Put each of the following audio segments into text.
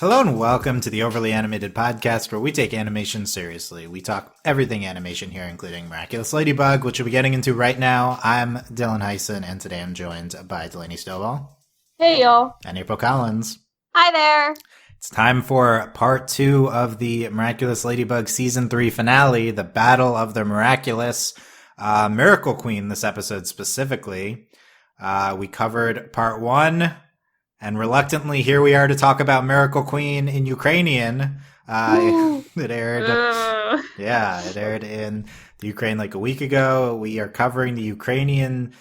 Hello and welcome to the Overly Animated Podcast, where we take animation seriously. We talk everything animation here, including Miraculous Ladybug, which we'll be getting into right now. I'm Dylan Hysen, and today I'm joined by Delaney Stovall. Hey, y'all. And April Collins. Hi there. It's time for part 2 of the Miraculous Ladybug Season 3 finale, the Battle of the Miraculous. Miracle Queen this episode specifically. We covered part 1. And reluctantly, here we are to talk about Miracle Queen in Ukrainian. It aired in the Ukraine like a week ago. We are covering the Ukrainian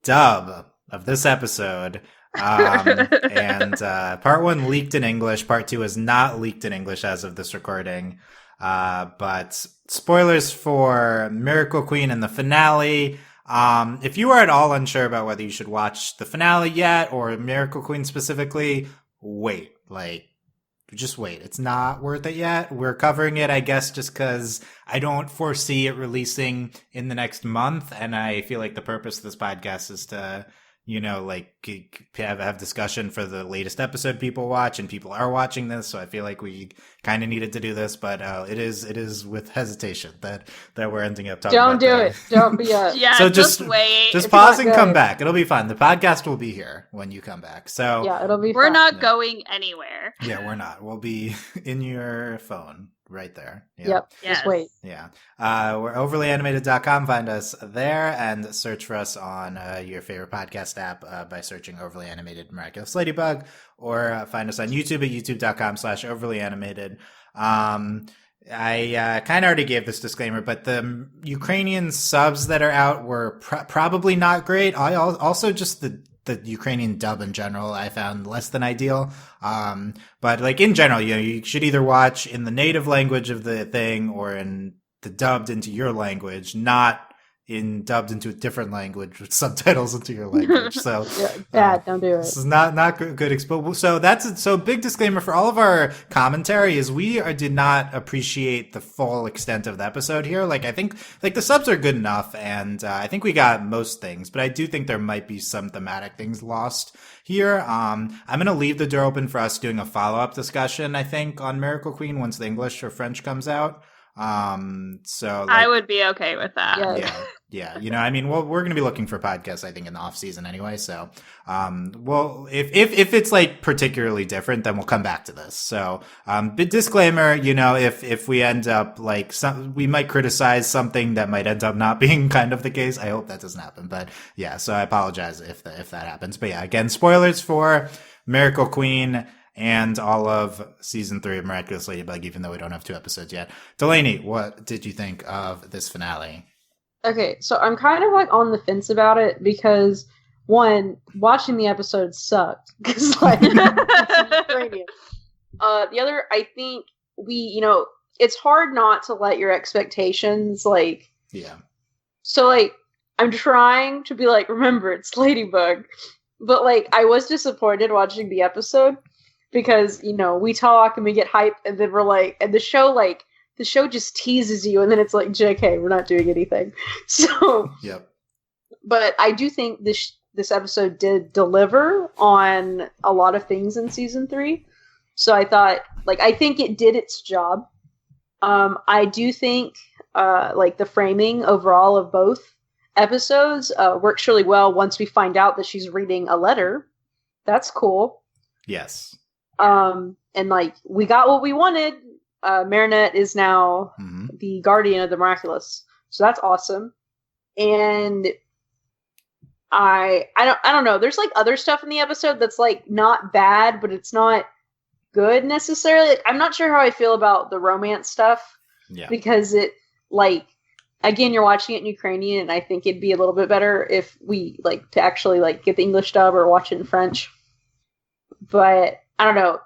dub of this episode. And part 1 leaked in English. Part 2 is not leaked in English as of this recording. But spoilers for Miracle Queen and the finale. If you are at all unsure about whether you should watch the finale yet or Miracle Queen specifically, wait. Just wait. It's not worth it yet. We're covering it, I guess, just because I don't foresee it releasing in the next month. And I feel like the purpose of this podcast is to, have discussion for the latest episode people watch, and people are watching this. So I feel like we kind of needed to do this, but it is with hesitation that we're ending up talking about it. Don't be a... Yeah, so just wait. Just pause and come back. It'll be fine. The podcast will be here when you come back. So yeah, it'll be We're fun. not going anywhere. Yeah, we're not. We'll be in your phone right there. Yep. Yes. Just wait. Yeah. We're overlyanimated.com. Find us there and search for us on your favorite podcast app by searching Overly Animated Miraculous Ladybug, or find us on YouTube at youtube.com/overlyanimated. I kind of already gave this disclaimer, but the Ukrainian subs that are out were probably not great. I also just the Ukrainian dub in general, I found less than ideal. But in general, you should either watch in the native language of the thing or in the dubbed into your language, not in dubbed into a different language with subtitles into your language. So don't do it. This is not good expo. So big disclaimer for all of our commentary is we did not appreciate the full extent of the episode here. I think the subs are good enough, and I think we got most things, but I do think there might be some thematic things lost here. I'm going to leave the door open for us doing a follow-up discussion, I think, on Miracle Queen once the English or French comes out. I would be okay with that. Yeah. We're going to be looking for podcasts, I think, in the off season anyway. So, if it's particularly different, then we'll come back to this. So, big disclaimer, if we end up we might criticize something that might end up not being kind of the case. I hope that doesn't happen, but yeah, so I apologize if that happens. But yeah, again, spoilers for Miracle Queen and all of season 3 of Miraculous Ladybug, even though we don't have 2 episodes yet. Delaney, what did you think of this finale? Okay, so I'm kind of on the fence about it because, one, watching the episode sucked. Because, it's Ukrainian. The other, I think it's hard not to let your expectations, Yeah. So, I'm trying to be remember, it's Ladybug. But, I was disappointed watching the episode. Because, we talk and we get hype, and then we're and the show just teases you, and then it's JK, we're not doing anything. So, yep. But I do think this episode did deliver on a lot of things in season 3. So I thought, I think it did its job. I do think, the framing overall of both episodes works really well once we find out that she's reading a letter. That's cool. Yes. And we got what we wanted. Marinette is now the guardian of the Miraculous, so that's awesome. And I don't know. There's other stuff in the episode that's not bad, but it's not good necessarily. I'm not sure how I feel about the romance stuff. Yeah. Because it again, you're watching it in Ukrainian, and I think it'd be a little bit better if we to actually get the English dub or watch it in French. But I don't know.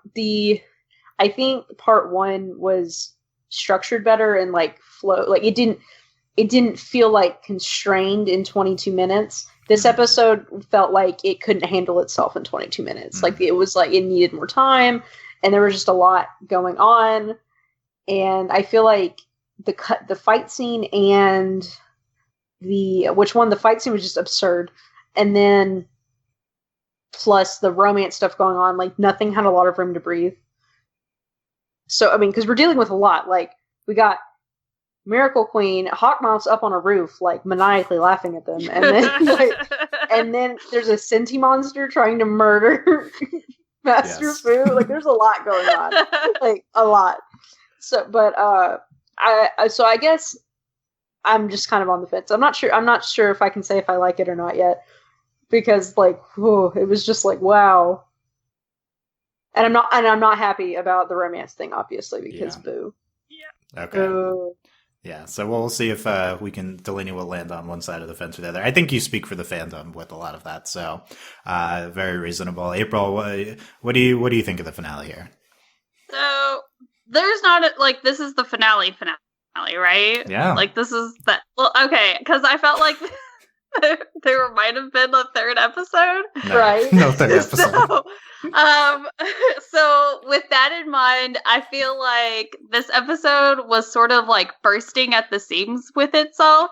I think part 1 was structured better and flow. It didn't feel constrained in 22 minutes. This episode felt like it couldn't handle itself in 22 minutes. It was it needed more time, and there was just a lot going on. And I feel the fight scene and the fight scene was just absurd, and then plus the romance stuff going on, like nothing had a lot of room to breathe. So, I mean, because we're dealing with a lot. Like, we got Miracle Queen, Hawkmoth's up on a roof, like, maniacally laughing at them. And then, and then there's a Senti monster trying to murder Master Fu. Like, there's a lot going on. Like, a lot. So, but, so I guess I'm just kind of on the fence. I'm not sure if I can say if I like it or not yet. Because, like, it was just like, wow. And I'm not happy about the romance thing, obviously, because boo. Yeah. Okay. Boo. Yeah, so we'll see if Delaney will land on one side of the fence or the other. I think you speak for the fandom with a lot of that, so very reasonable. April, what do you think of the finale here? So there's not this is the finale, right? Yeah. Like this is okay, because I felt like there might have been a third episode, right? No third episode. So with that in mind, I feel like this episode was sort of like bursting at the seams with itself.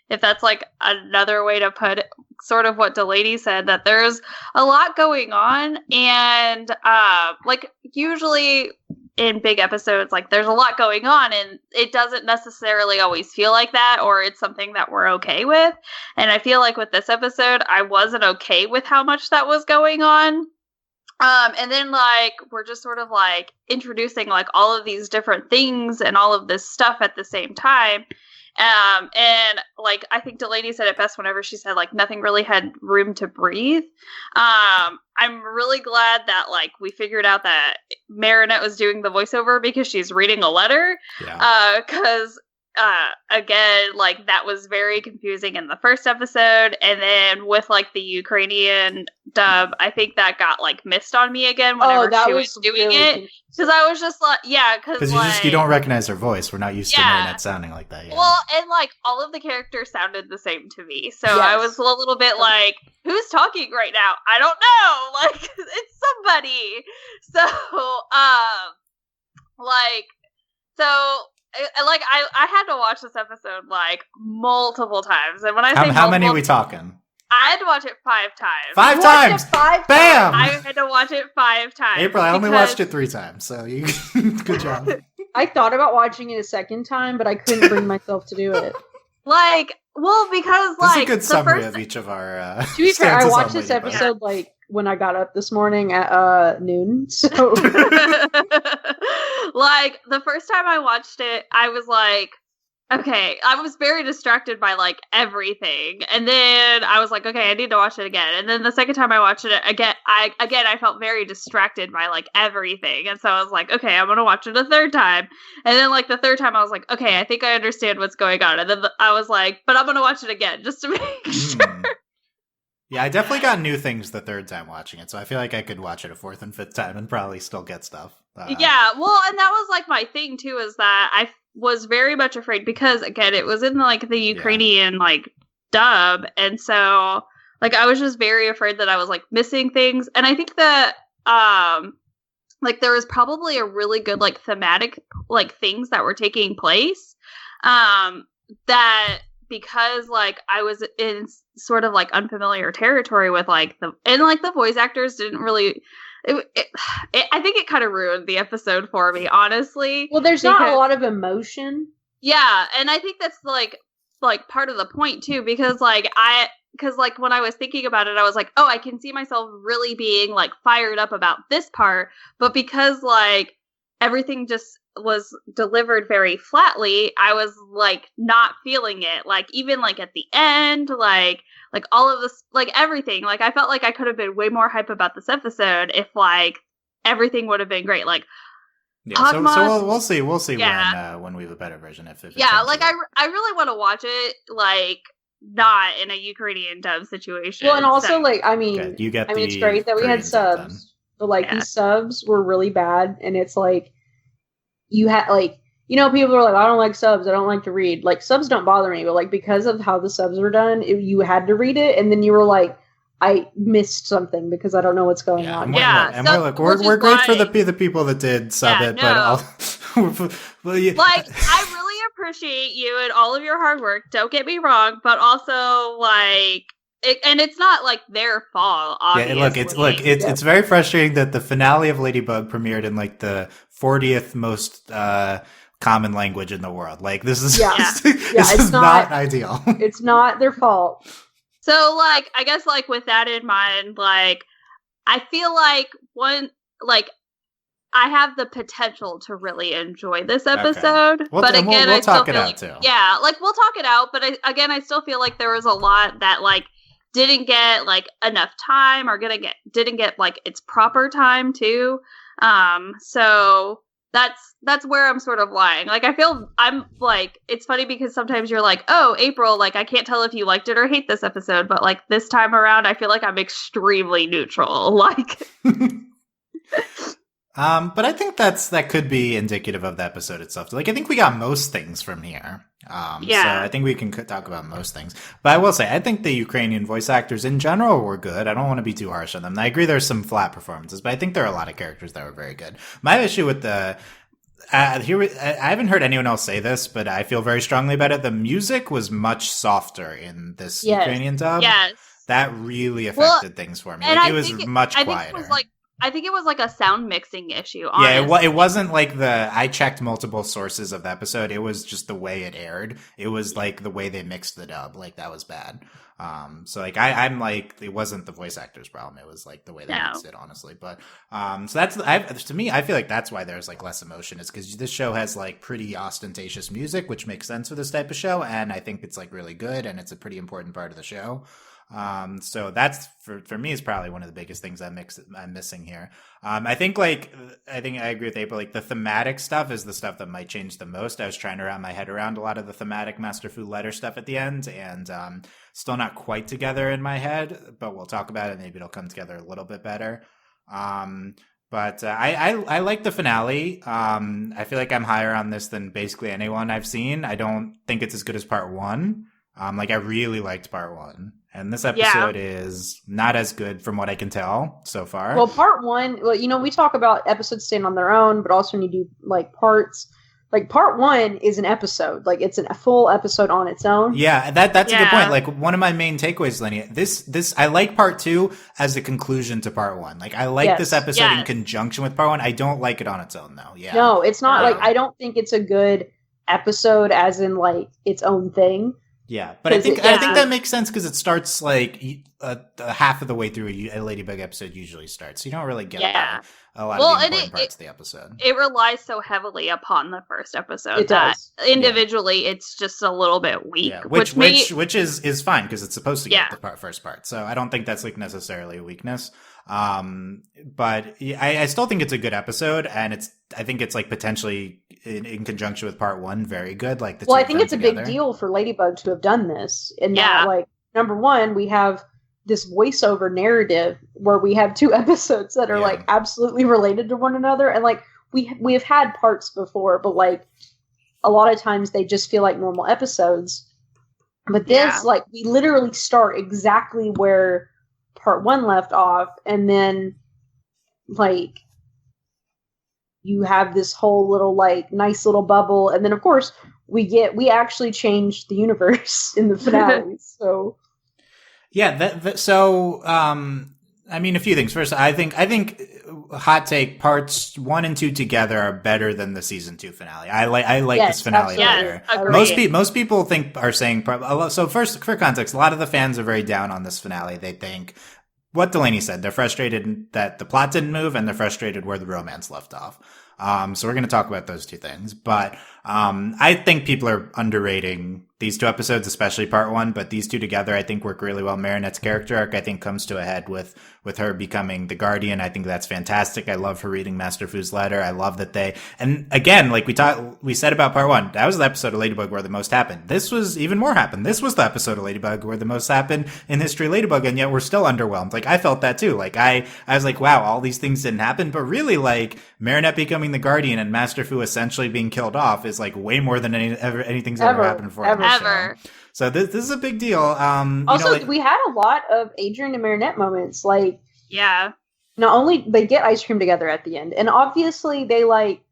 If that's like another way to put it, sort of what Delaney said, that there's a lot going on, and like usually in big episodes, like there's a lot going on and it doesn't necessarily always feel like that, or it's something that we're okay with. And I feel like with this episode, I wasn't okay with how much that was going on. And then like, we're just sort of like introducing like all of these different things and all of this stuff at the same time. And like, I think Delaney said it best whenever she said like nothing really had room to breathe. I'm really glad that like we figured out that Marinette was doing the voiceover because she's reading a letter. Yeah. Cause again, like that was very confusing in the first episode, and then with like the Ukrainian dub, I think that got like missed on me again whenever she was doing really it. Because I was just like, because like, you don't recognize her voice. We're not used to Marinette sounding like that yet. Well, and like all of the characters sounded the same to me, so I was a little bit like, who's talking right now? I don't know. Like it's somebody. I had to watch this episode like multiple times, and when I say how many are we talking? I had to watch it 5 times. 5 times! 5 Bam! I had to watch it 5 times. April, I only watched it 3 times, so you good job. I thought about watching it a second time, but I couldn't bring myself to do it. Because this is a good summary of each of our. To be fair, I watched this episode like when I got up this morning at noon. So, like the first time I watched it, I was like, okay, I was very distracted by like everything, and then I was like, okay, I need to watch it again. And then the second time I watched it again, I felt very distracted by like everything, and so I was like, okay, I'm gonna watch it a third time. And then like the third time, I was like, okay, I think I understand what's going on. And then I was like, but I'm gonna watch it again just to make sure. Yeah, I definitely got new things the third time watching it, so I feel like I could watch it a 4th and 5th time and probably still get stuff. Yeah, well, and that was like my thing too, is that I was very much afraid because again, it was in like the Ukrainian like dub, and so like I was just very afraid that I was like missing things. And I think that like there was probably a really good like thematic like things that were taking place that because like I was in sort of like unfamiliar territory with like the voice actors didn't really I think it kind of ruined the episode for me, honestly. Well, there's not a lot of emotion. Yeah, and I think that's like part of the point too, because like when I was thinking about it, I was like, oh, I can see myself really being like fired up about this part, but because like everything just was delivered very flatly, I was like not feeling it. Like even like at the end, like all of this, like everything, like I felt like I could have been way more hype about this episode if like everything would have been great. Like so we'll see when we have a better version. If like I really want to watch it like not in a Ukrainian dub situation. Well, and also like I mean it's great that we had subs, then. but like these subs were really bad, and it's like you had like, you know, people are like, I don't like subs, I don't like to read. Like, subs don't bother me, but like because of how the subs were done, you had to read it, and then you were like, I missed something because I don't know what's going on. We're great for the people that did sub it, but I really appreciate you and all of your hard work. Don't get me wrong, but also like. And it's not like their fault, obviously. Yeah, it's very frustrating that the finale of Ladybug premiered in like the 40th most common language in the world. Like, this is this it's is not ideal. It's not their fault. So, like, I guess, like, with that in mind, like, I feel like I have the potential to really enjoy this episode, okay. but again, we'll I still talk it feel out like, too. Yeah, like, we'll talk it out, but I still feel like there was a lot that, like, didn't get, like, enough time, or didn't get, like, its proper time too. So that's where I'm sort of lying. Like, I'm like, it's funny because sometimes you're like, oh, April, like, I can't tell if you liked it or hate this episode, but, like, this time around, I feel like I'm extremely neutral. Like, but I think that could be indicative of the episode itself. Like, I think we got most things from here. So I think we can talk about most things. But I will say, I think the Ukrainian voice actors in general were good. I don't want to be too harsh on them. I agree there's some flat performances, but I think there are a lot of characters that were very good. My issue with I haven't heard anyone else say this, but I feel very strongly about it. The music was much softer in this Ukrainian dub. Yes. That really affected things for me. Like, it was much quieter. I think it was like a sound mixing issue. Honestly. Yeah, it wasn't like I checked multiple sources of the episode. It was just the way it aired. It was like the way they mixed the dub. Like, that was bad. So like I'm like, it wasn't the voice actor's problem. It was like the way they mixed it, honestly. But so to me, I feel like that's why there's like less emotion. Is because this show has like pretty ostentatious music, which makes sense for this type of show, and I think it's like really good, and it's a pretty important part of the show. So that's for me is probably one of the biggest things I'm missing here. I think I agree with April. Like, the thematic stuff is the stuff that might change the most. I was trying to wrap my head around a lot of the thematic Master Fu letter stuff at the end, and still not quite together in my head. But we'll talk about it. Maybe it'll come together a little bit better. But I like the finale. I feel like I'm higher on this than basically anyone I've seen. I don't think it's as good as part one. Like, I really liked part one. And this episode is not as good from what I can tell so far. Well, part one, we talk about episodes stand on their own, but also when you do, like, parts, like, part one is an episode. Like, it's a full episode on its own. Yeah, that's a good point. Like, one of my main takeaways, Lenny, I like part two as a conclusion to part one. Like, I like this episode in conjunction with part one. I don't like it on its own, though. Yeah. No, it's not, like, I don't think it's a good episode as in, like, its own thing. Yeah, but I think that makes sense because it starts like half of the way through a Ladybug episode usually starts. So you don't really get a lot of the important parts of the episode. It relies so heavily upon the first episode individually it's just a little bit weak. Yeah. Which is fine because it's supposed to get the first part. So I don't think that's like necessarily a weakness. But I still think it's a good episode, and I think it's like potentially in conjunction with part one, very good. Like, I think it's together. A big deal for Ladybug to have done this. And that, like, number one, we have this voiceover narrative where we have two episodes that are like absolutely related to one another, and like we have had parts before, but like a lot of times they just feel like normal episodes. But this, like, we literally start exactly where part one left off, and then like you have this whole little like nice little bubble, and then of course we actually changed the universe in the finale. So I mean, a few things. First, I think hot take, parts 1 and 2 together are better than the season 2 finale. I like this finale better. Most people are saying. So first, for context, a lot of the fans are very down on this finale. They think what Delaney said. They're frustrated that the plot didn't move, and they're frustrated where the romance left off. So we're going to talk about those two things. But I think people are underrating these two episodes, especially part 1. But these two together, I think, work really well. Marinette's character arc, I think, comes to a head with her becoming the Guardian. I think that's fantastic. I love her reading Master Fu's letter. I love that and again, like we said about part 1, that was the episode of Ladybug where the most happened. This was even more happened. This was the episode of Ladybug where the most happened in history of Ladybug, and yet we're still underwhelmed. Like, I felt that too. Like, I was like, wow, all these things didn't happen. But really, like, Marinette becoming the Guardian and Master Fu essentially being killed off is like way more than anything's ever happened before. Ever. So this is a big deal. Also, we had a lot of Adrian and Marinette moments. Like, not only they get ice cream together at the end, and obviously they like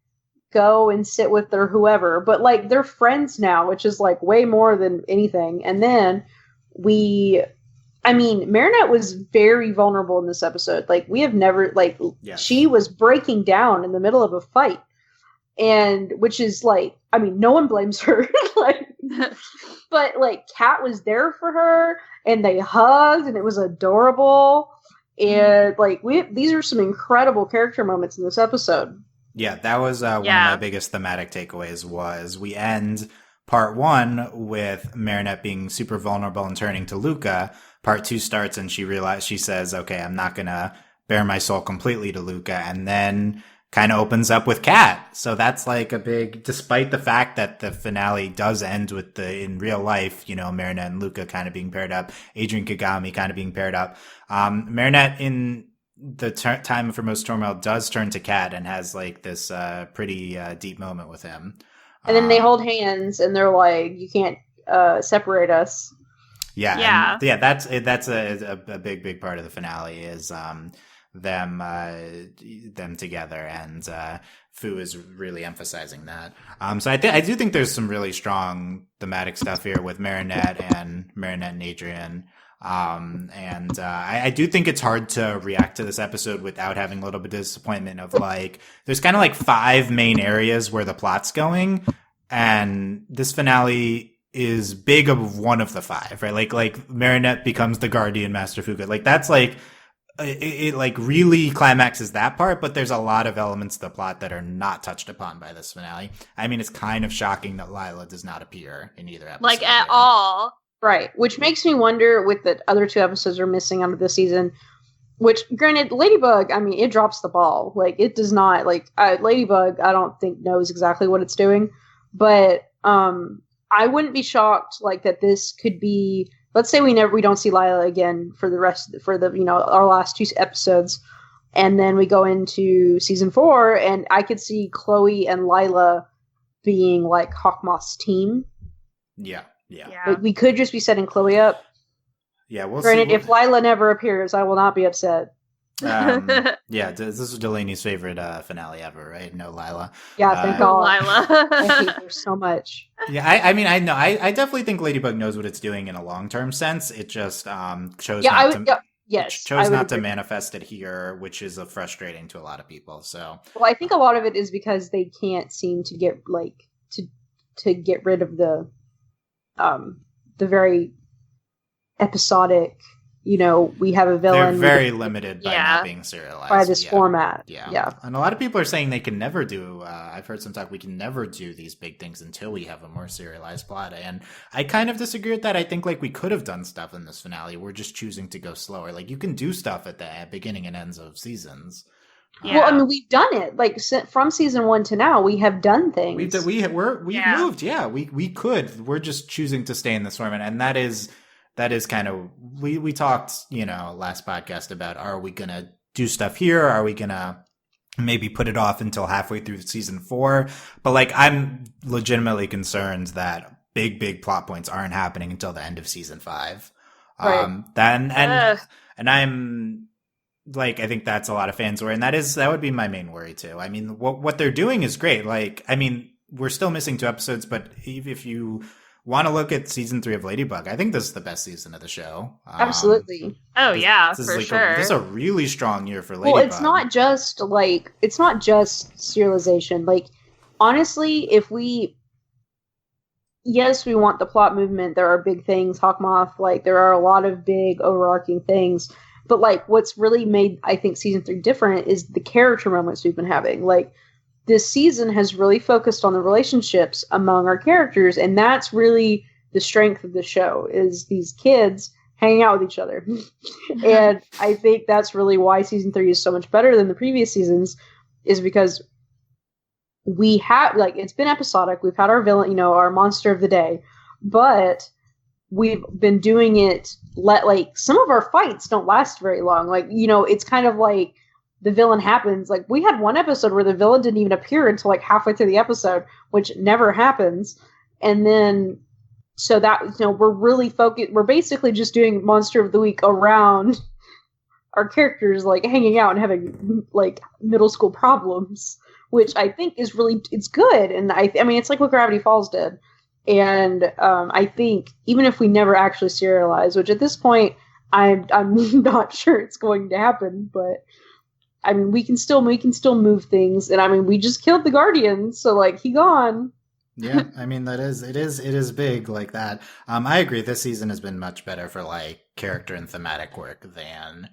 go and sit with their whoever, but like they're friends now, which is like way more than anything. And then Marinette was very vulnerable in this episode. Like, we have never she was breaking down in the middle of a fight. and which is like, I mean, no one blames her, like, but like Kat was there for her, and they hugged, and it was adorable, and like these are some incredible character moments in this episode. Yeah, that was one of my biggest thematic takeaways. Was we end part 1 with Marinette being super vulnerable and turning to Luca. Part 2 starts and she says, okay, I'm not gonna bare my soul completely to Luca, and then kind of opens up with Kat. So that's like a big, despite the fact that the finale does end with in real life, you know, Marinette and Luca kind of being paired up, Adrian Kagami kind of being paired up. Marinette in the time of her most turmoil does turn to Kat and has like this pretty deep moment with him. And then they hold hands and they're like, you can't separate us. Yeah. That's a big part of the finale is them together, and Fu is really emphasizing that. So I do think there's some really strong thematic stuff here with Marinette and Adrian. I do think it's hard to react to this episode without having a little bit of disappointment of like, there's kind of like 5 main areas where the plot's going, and this finale is big of one of the 5, right? Like Marinette becomes the guardian Master Fuga. Like that's like, it like really climaxes that part, but there's a lot of elements of the plot that are not touched upon by this finale. I mean, it's kind of shocking that Lila does not appear in either episode. Like at all. Right, which makes me wonder with the other 2 episodes are missing out of this season, which, granted, Ladybug, I mean, it drops the ball. Like, it does not, like, Ladybug, I don't think knows exactly what it's doing, but I wouldn't be shocked, like, that this could be, let's say we don't see Lila again for our last 2 episodes, and then we go into season 4, and I could see Chloe and Lila being, like, Hawkmoth's team. Yeah. Like, we could just be setting Chloe up. Yeah, we'll Granted, see. if Lila never appears, I will not be upset. Yeah, this is Delaney's favorite finale ever, right? No Lila. Yeah, thank God. Lila. I hate her so much. Yeah, I mean, I know. I definitely think Ladybug knows what it's doing in a long-term sense. It just chose not to manifest it here, which is frustrating to a lot of people. So, well, I think a lot of it is because they can't seem to get to get rid of the very episodic, you know, we have a villain. They're very limited by not being serialized. By this format. Yeah. And a lot of people are saying they can never do, I've heard some talk, we can never do these big things until we have a more serialized plot. And I kind of disagree with that. I think like we could have done stuff in this finale. We're just choosing to go slower. Like you can do stuff at the beginning and ends of seasons. Yeah. Well, I mean, we've done it. Like from season 1 to now, we have done things. We've moved. Yeah, we could. We're just choosing to stay in this format, and that is kind of we talked, you know, last podcast about, are we gonna do stuff here? Are we gonna maybe put it off until halfway through season 4? But like, I'm legitimately concerned that big plot points aren't happening until the end of season 5. Right. And I'm. Like, I think that's a lot of fans' worry, and that would be my main worry too. I mean, what they're doing is great. Like, I mean, we're still missing 2 episodes, but if you want to look at season 3 of Ladybug, I think this is the best season of the show. Absolutely. Oh yeah, this for is sure. This is a really strong year for Ladybug. Well, it's not just serialization. Like, honestly, yes, we want the plot movement. There are big things, Hawkmoth. Like, there are a lot of big overarching things. But, like, what's really made, I think, season 3 different is the character moments we've been having. Like, this season has really focused on the relationships among our characters, and that's really the strength of the show, is these kids hanging out with each other. And I think that's really why season 3 is so much better than the previous seasons, is because we have, like, it's been episodic. We've had our villain, you know, our monster of the day, but we've been doing it, like, some of our fights don't last very long. Like, you know, it's kind of like the villain happens. Like, we had one episode where the villain didn't even appear until, like, halfway through the episode, which never happens. And then, so that, you know, we're really focused. We're basically just doing Monster of the Week around our characters, like, hanging out and having, like, middle school problems, which I think is really, it's good. And I mean, it's like what Gravity Falls did. And I think even if we never actually serialize, which at this point I'm not sure it's going to happen, but I mean, we can still move things, and I mean, we just killed the Guardian, so like he gone. Yeah, I mean it is big like that. I agree. This season has been much better for like character and thematic work than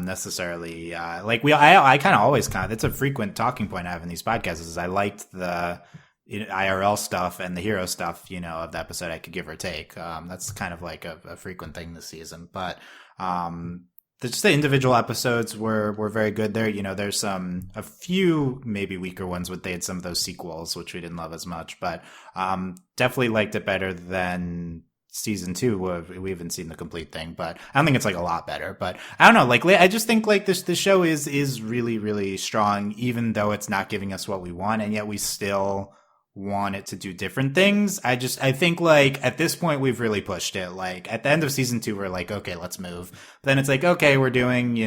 necessarily I kind of always it's a frequent talking point I have in these podcasts is I liked the IRL stuff and the hero stuff, of the episode I could give or take. That's kind of like a frequent thing this season, but just the individual episodes were very good there. There's a few maybe weaker ones with they had some of those sequels, which we didn't love as much, but definitely liked it better than season 2. We haven't seen the complete thing, but I don't think it's like a lot better. But I don't know, like I just think like this show is really, really strong, even though it's not giving us what we want, and yet we still want it to do different things. I think like at this point we've really pushed it. Like at the end of season 2 we're like, okay, let's move. Then it's like, okay, we're doing,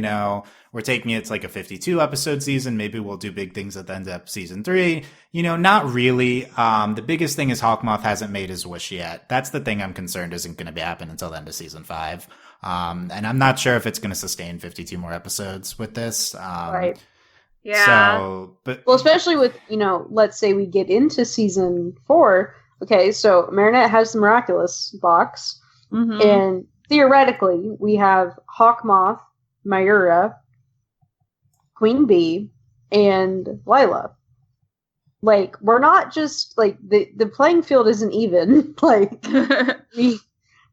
we're taking it to like a 52 episode season. Maybe we'll do big things at the end of season 3. Not really. The biggest thing is Hawkmoth hasn't made his wish yet. That's the thing I'm concerned isn't going to happen until the end of season 5. And I'm not sure if it's going to sustain 52 more episodes with this. Right. Yeah. So, well, especially with, let's say we get into season 4. Okay, so Marinette has the Miraculous box. Mm-hmm. And theoretically, we have Hawkmoth, Mayura, Queen Bee, and Lila. Like, we're not just, like, the playing field isn't even. Like,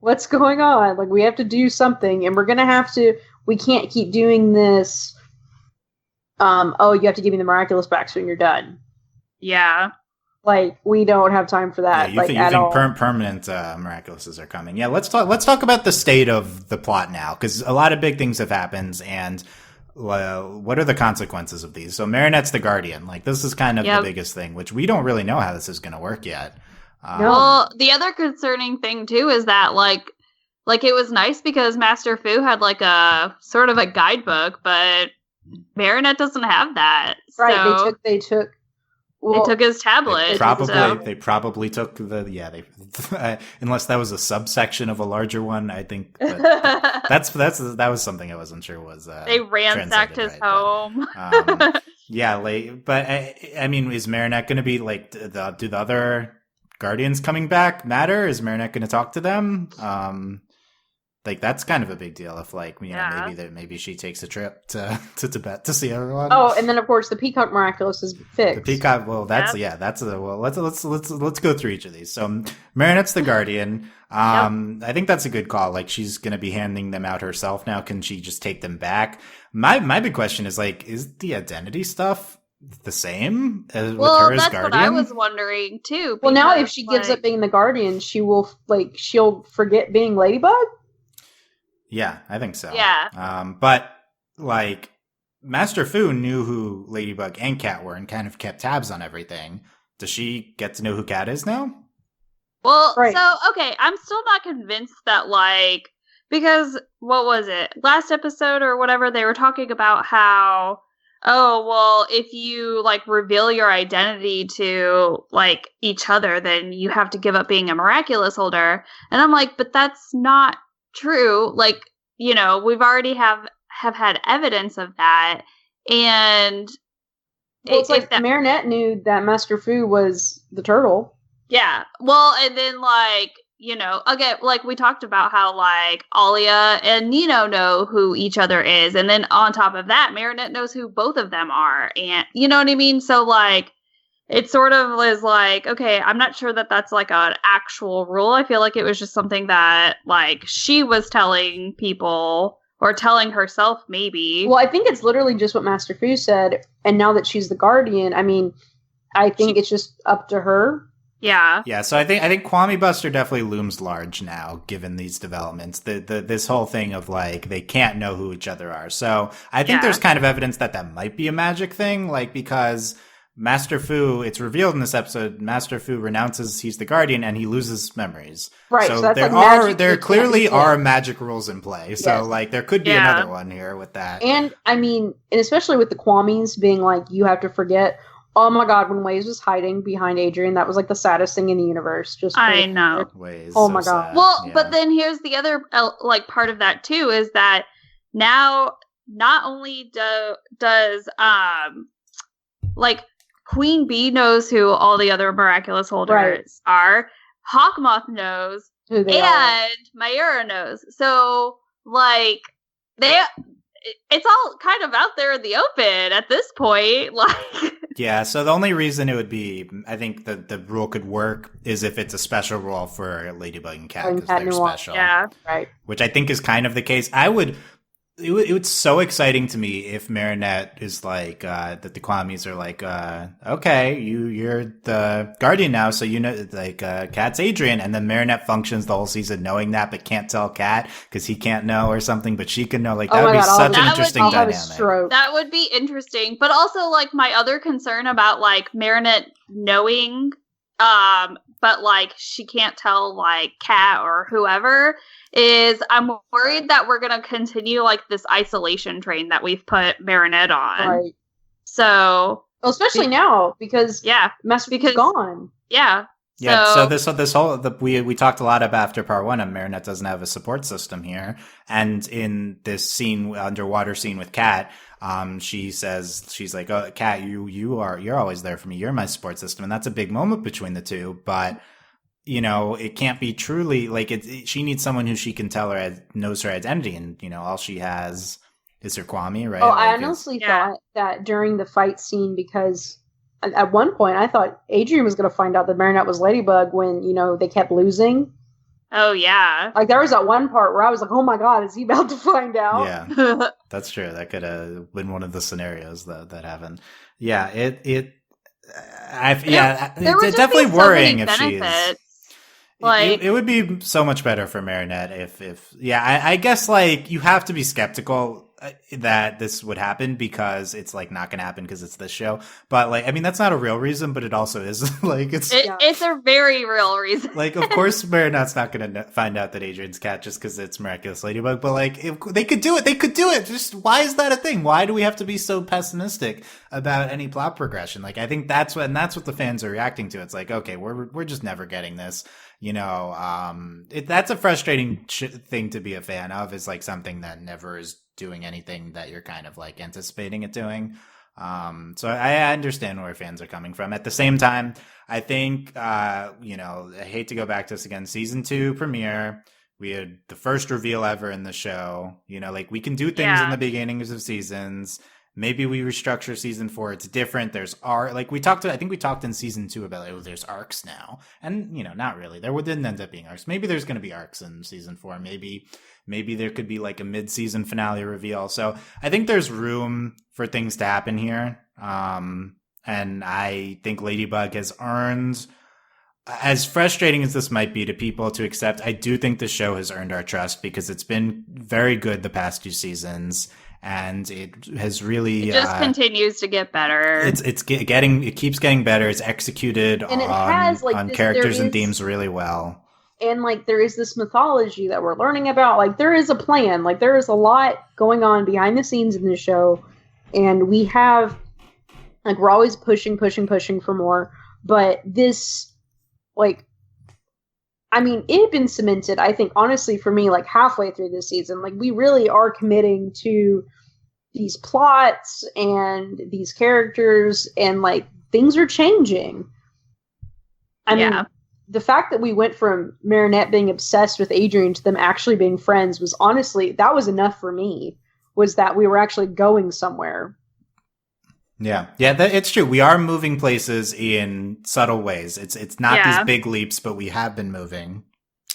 what's going on? Like, we have to do something, and we're going to have to, we can't keep doing this. You have to give me the Miraculous back so you're done. Yeah. Like, we don't have time for that. Yeah, you think permanent Miraculouses are coming. Yeah, let's talk about the state of the plot now, because a lot of big things have happened, and what are the consequences of these? So Marinette's the Guardian. Like, this is kind of the biggest thing, which we don't really know how this is going to work yet. Well, the other concerning thing, too, is that, like it was nice because Master Fu had, like, a sort of a guidebook, but Marinette doesn't have that. Right, so they took his tablet. They probably took unless that was a subsection of a larger one, I think. But that was something I wasn't sure was. They ransacked his home. But I mean, is Marinette going to be like? Do the other Guardians coming back matter? Is Marinette going to talk to them? Like, that's kind of a big deal if, like, maybe she takes a trip to Tibet to see everyone. Oh, and then of course the Peacock Miraculous is fixed. The Peacock, well, let's go through each of these. So Marinette's the Guardian. I think that's a good call. Like, she's going to be handing them out herself now. Can she just take them back? My big question is, like, is the identity stuff the same with her as Guardian? That's what I was wondering too. Well, now if she gives up being the Guardian, she'll forget being Ladybug. Yeah, I think so. Yeah. But, like, Master Fu knew who Ladybug and Cat were and kind of kept tabs on everything. Does she get to know who Cat is now? Well, right. So, okay, I'm still not convinced that, like, because, what was it? Last episode or whatever, they were talking about how, if you, like, reveal your identity to, like, each other, then you have to give up being a Miraculous holder. And I'm like, but that's not true. Like, we've already have had evidence of that, and it's like Marinette knew that Master Fu was the turtle. Yeah, well, and then like again, like we talked about how like Alia and Nino know who each other is, and then on top of that, Marinette knows who both of them are, and you know what I mean. So like, it sort of is like, okay, I'm not sure that that's like an actual rule. I feel like it was just something that like she was telling people or telling herself maybe. Well, I think it's literally just what Master Fu said. And now that she's the Guardian, I mean, I think it's just up to her. Yeah. Yeah, so I think Kwame Buster definitely looms large now, given these developments. This whole thing of, like, they can't know who each other are. So I think there's kind of evidence that might be a magic thing, like, because Master Fu, it's revealed in this episode, Master Fu renounces he's the Guardian and he loses memories. Right. So that's there clearly are magic rules in play. So Yes. like there could be another one here with that. And I mean, and especially with the Kwamis being like, you have to forget. Oh my God, when Waze was hiding behind Adrian, that was like the saddest thing in the universe. I know. Ways, Oh so my God. sad. Well, Yeah. but then here's the other like part of that too is that now not only does like Queen Bee knows who all the other miraculous holders are, Hawkmoth knows, Who they are. and Mayura knows. So like it's all kind of out there in the open at this point. Like, yeah. So the only reason it would be, I think the rule could work is if it's a special rule for Ladybug and Cat because they're special. Yeah, right. Which I think is kind of the case. It was so exciting to me if Marinette is like that the Kwamis are like, okay, you're the guardian now, so you know, like Cat's Adrian, and then Marinette functions the whole season knowing that, but can't tell Cat because he can't know or something, but she can know. Like that would be such an interesting dynamic. That would be interesting, but also like my other concern about like Marinette knowing, but like she can't tell like Cat or whoever, is I'm worried that we're going to continue like this isolation train that we've put Marinette on. Right. So, especially now because Masterpiece gone. Yeah. Yeah, so this whole we talked a lot about after part 1 and Marinette doesn't have a support system here, and in this scene, underwater scene with Cat, she's like, "Oh, Cat, you're always there for me. You're my support system," and that's a big moment between the two, but. You know, it can't be truly like she needs someone who she can tell knows her identity, and you know, all she has is her Kwami, right? Oh, like, I honestly thought that during the fight scene, because at one point I thought Adrian was going to find out that Marinette was Ladybug when, you know, they kept losing. Oh yeah, like there was that one part where I was like, "Oh my god, is he about to find out?" Yeah, that's true. That could have been one of the scenarios that happened. Yeah, it's definitely worrying if she's. Like, it would be so much better for Marinette if I guess like you have to be skeptical that this would happen because it's like not gonna happen because it's this show, but like I mean that's not a real reason, but it also is like it's a very real reason. Like of course Marinette's not gonna find out that Adrian's Cat just because it's Miraculous Ladybug, but like if they could do it. Just why is that a thing? Why do we have to be so pessimistic about any plot progression? Like I think that's what the fans are reacting to. It's like okay, we're just never getting this. You know, that's a frustrating thing to be a fan of, is like something that never is doing anything that you're kind of like anticipating it doing. So I understand where fans are coming from. At the same time, I think, you know, I hate to go back to this again, season 2 premiere, we had the first reveal ever in the show. You know, like we can do things in the beginnings of seasons. Maybe we restructure season 4. It's different. There's I think we talked in season 2 about there's arcs now, and you know, not really. There didn't end up being arcs. Maybe there's going to be arcs in season 4. Maybe there could be like a mid-season finale reveal. So I think there's room for things to happen here. And I think Ladybug has earned, as frustrating as this might be to people to accept, I do think the show has earned our trust because it's been very good the past 2 seasons. And it has really just continues to get better. It keeps getting better. It's executed on characters and themes really well. And like there is this mythology that we're learning about. Like there is a plan. Like there is a lot going on behind the scenes in the show, and we have like we're always pushing for more. But this, like, I mean, it had been cemented, I think, honestly, for me, like halfway through this season. Like, we really are committing to these plots and these characters, and like things are changing. I mean, the fact that we went from Marinette being obsessed with Adrian to them actually being friends was honestly, that was enough for me, was that we were actually going somewhere. Yeah, it's true. We are moving places in subtle ways. It's not these big leaps, but we have been moving.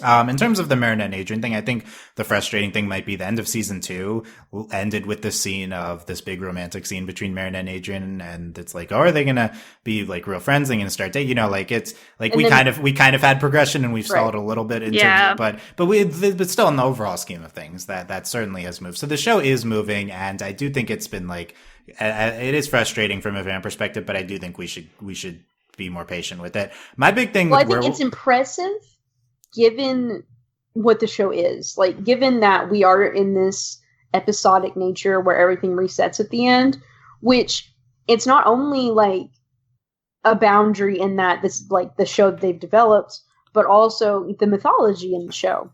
In terms of the Marinette and Adrian thing, I think the frustrating thing might be the end of season 2 ended with this scene of this big romantic scene between Marinette and Adrian, and it's like, oh, are they gonna be like real friends? They're gonna start dating? You know, like it's like we kind of had progression and we've stalled a little bit in terms of, but still in the overall scheme of things, that certainly has moved. So the show is moving, and I do think it's been like, it is frustrating from a fan perspective, but I do think we should be more patient with it. My big thing, I think it's impressive given what the show is. Like, given that we are in this episodic nature where everything resets at the end, which it's not only like a boundary in that this like the show that they've developed, but also the mythology in the show.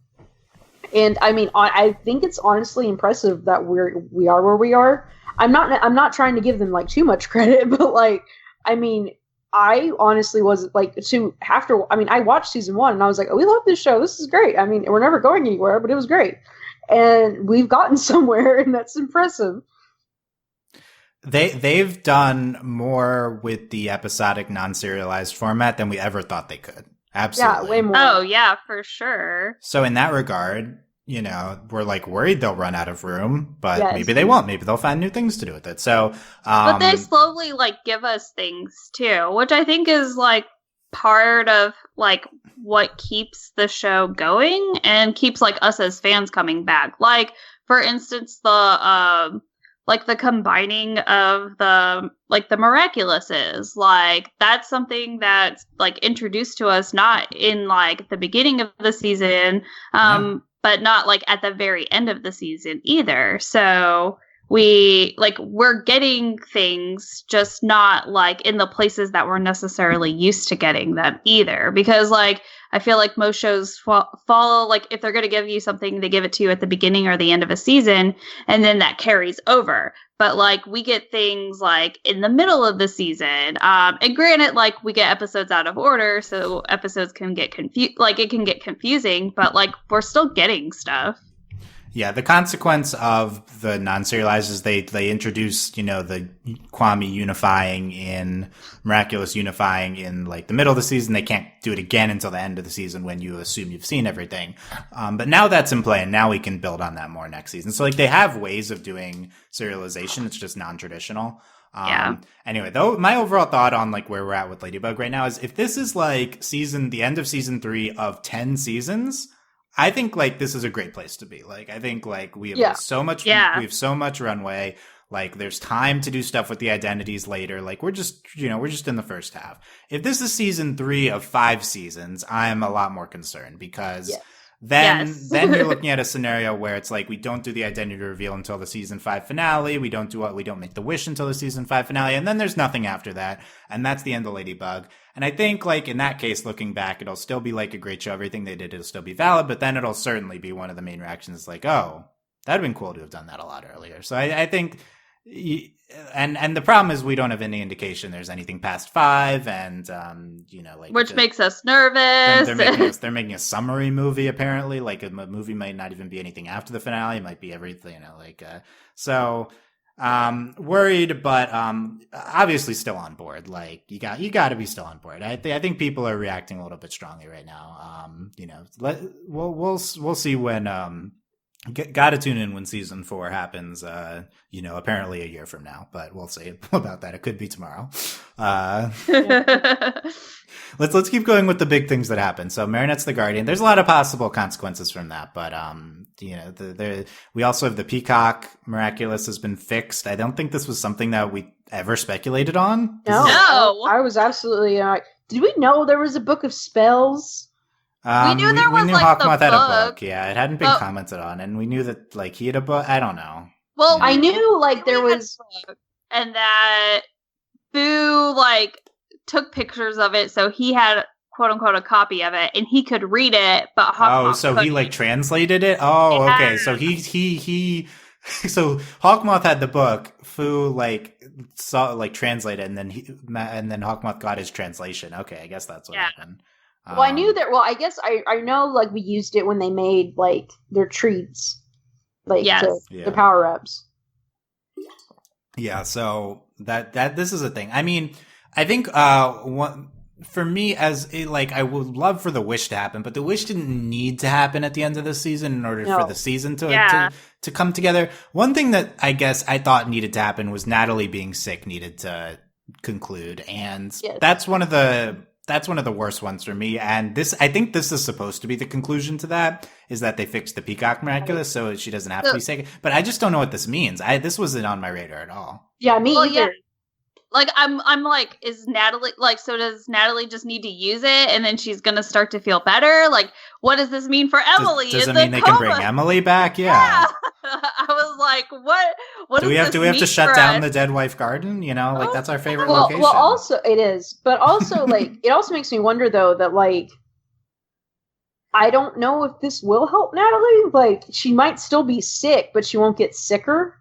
And I mean, I think it's honestly impressive that we are where we are. I'm not trying to give them like too much credit, but like, I mean, I honestly wasn't like I watched season 1 and I was like, oh, we love this show. This is great. I mean, we're never going anywhere, but it was great. And we've gotten somewhere, and that's impressive. They've done more with the episodic non-serialized format than we ever thought they could. Absolutely. Yeah, way more. Oh, yeah, for sure. So in that regard, we're like worried they'll run out of room, but maybe they won't. Maybe they'll find new things to do with it. So, but they slowly like give us things too, which I think is like part of like what keeps the show going and keeps like us as fans coming back. Like, for instance, the combining of the Miraculouses, like that's something that's like introduced to us not in like the beginning of the season, but not like at the very end of the season either. So we're getting things, just not like in the places that we're necessarily used to getting them either. Because like, I feel like most shows follow, like if they're going to give you something, they give it to you at the beginning or the end of a season, and then that carries over. But like we get things like in the middle of the season. And granted, like we get episodes out of order, so episodes can get it can get confusing, but like we're still getting stuff. Yeah, the consequence of the non-serialized is they introduce, the Kwame unifying in Miraculous unifying in like the middle of the season. They can't do it again until the end of the season when you assume you've seen everything. But now that's in play, and now we can build on that more next season. So like they have ways of doing serialization. It's just non-traditional. Anyway, though, my overall thought on like where we're at with Ladybug right now is if this is like the end of season 3 of 10 seasons, I think like this is a great place to be. Like I think like we have so much runway. Like there's time to do stuff with the identities later. Like we're just in the first half. If this is season 3 of 5 seasons, I'm a lot more concerned because then you're looking at a scenario where it's like we don't do the identity reveal until the season 5 finale. We don't make the wish until the season 5 finale, and then there's nothing after that, and that's the end of Ladybug. And I think, like, in that case, looking back, it'll still be, like, a great show. Everything they did, it'll still be valid, but then it'll certainly be one of the main reactions, like, oh, that'd have been cool to have done that a lot earlier. So I think, and the problem is we don't have any indication there's anything past 5, and, which makes us nervous. They're making a summary movie, apparently. Like, a movie might not even be anything after the finale. It might be everything, worried, but obviously still on board. Like you got to be still on board. I think people are reacting a little bit strongly right now. We'll see when got to tune in when season 4 happens. Apparently a year from now, but we'll see about that. It could be tomorrow. Let's keep going with the big things that happen. So Marinette's the Guardian. There's a lot of possible consequences from that, but we also have the Peacock. Miraculous has been fixed. I don't think this was something that we ever speculated on. No. I was absolutely. Did we know there was a book of spells? We knew there was like Hawkmoth the had book. A book. Yeah, it hadn't been commented on, and we knew that like he had a book. I don't know. Well, I knew like there was, and that Boo like took pictures of it, so he had quote unquote a copy of it, and he could read it. But Hawkmoth so he like translated it. Oh, yeah. Okay. So he. So Hawkmoth had the book. Fu like saw like translated, and then Hawkmoth got his translation. Okay, I guess that's what happened. Well, I knew that. Well, I guess I know like we used it when they made like their treats, like the power ups. Yeah, so that this is a thing. I mean, I think for me I would love for the wish to happen, but the wish didn't need to happen at the end of the season in order for the season to come together. One thing that I guess I thought needed to happen was Natalie being sick needed to conclude, and that's one of the worst ones for me. And I think this is supposed to be the conclusion to that, is that they fixed the Peacock Miraculous so she doesn't have to be sick. But I just don't know what this means. This wasn't on my radar at all. Yeah, me either. Yeah. Like, I'm like, is Natalie, like, so does Natalie just need to use it and then she's going to start to feel better? Like, what does this mean for Emily? Does it mean they can bring Emily back? Yeah. I was like, what do we have to shut down the Dead Wife Garden? Like, that's our favorite location. Well, also, it is. But also, like, it also makes me wonder, though, that, like, I don't know if this will help Natalie. Like, she might still be sick, but she won't get sicker.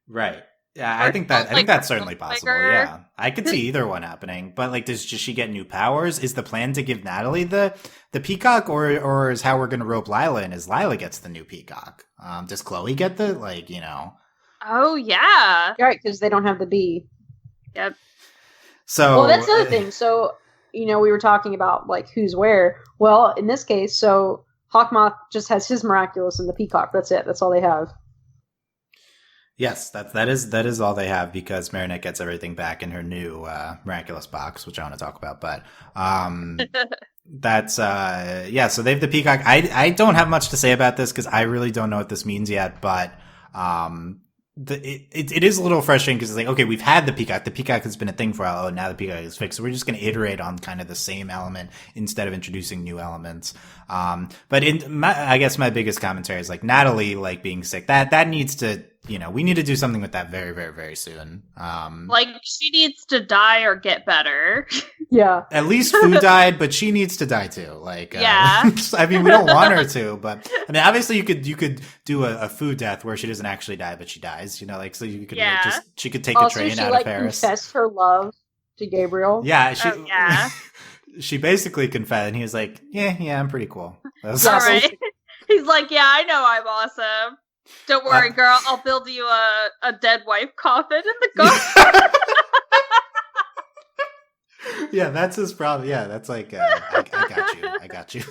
Right. Yeah, Or I think that's certainly possible. bigger. Yeah, I could see either one happening. But like, does she get new powers? Is the plan to give Natalie the peacock, or is how we're going to rope Lila in? Is Lila gets the new peacock? Does Chloe get the Oh yeah. Right, because they don't have the bee. Yep. So well, that's the other thing. So we were talking about like who's where. Well, in this case, so Hawkmoth just has his miraculous and the peacock. That's it. That's all they have. Yes, that is all they have because Marinette gets everything back in her new miraculous box, which I want to talk about. But that's so they have the peacock. I don't have much to say about this because I really don't know what this means yet. But it is a little frustrating because it's like, okay, we've had the peacock. The peacock has been a thing for a while. Oh, now the peacock is fixed. So we're just going to iterate on kind of the same element instead of introducing new elements. But I guess my biggest commentary is like Natalie, like being sick, that needs to, we need to do something with that very, very, very soon. Like she needs to die or get better. Yeah. At least Fu died, but she needs to die too. Like, yeah. I mean, we don't want her to, but I mean, obviously you could do a Fu death where she doesn't actually die, but she dies. So you could she could take a train out of Paris. Confess her love to Gabriel. Yeah. Yeah. She basically confessed, and he was like, "Yeah, I'm pretty cool." All right. He's like, "Yeah, I know, I'm awesome. Don't worry, girl. I'll build you a dead wife coffin in the garden." Yeah, that's his problem. Yeah, that's like, I got you.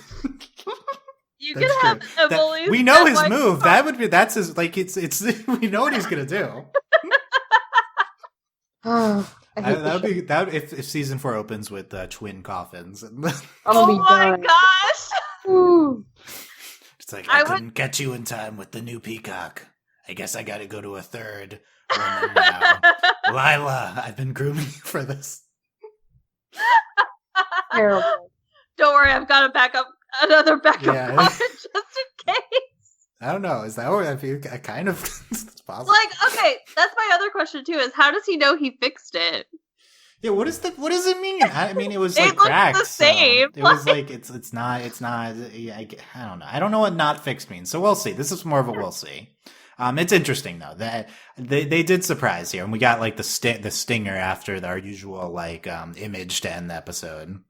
You can have Emily's. We know his move. That's his. Like, it's. We know what he's gonna do. If season 4 opens with twin coffins. Oh my gosh! Ooh. It's like I couldn't get you in time with the new peacock. I guess I got to go to a third woman now. Lila, I've been grooming you for this. Terrible. Don't worry, I've got another backup coffin just in case. I don't know. Is that what I feel? Kind of it's possible. Like, okay, that's my other question too. Is how does he know he fixed it? Yeah, what does it mean? I mean, it was it like cracked. The same. So it was like it's not. Yeah, I don't know. I don't know what not fixed means. So we'll see. This is more of a we'll see. It's interesting though that they did surprise here, and we got like the stinger after our usual like image to end the episode.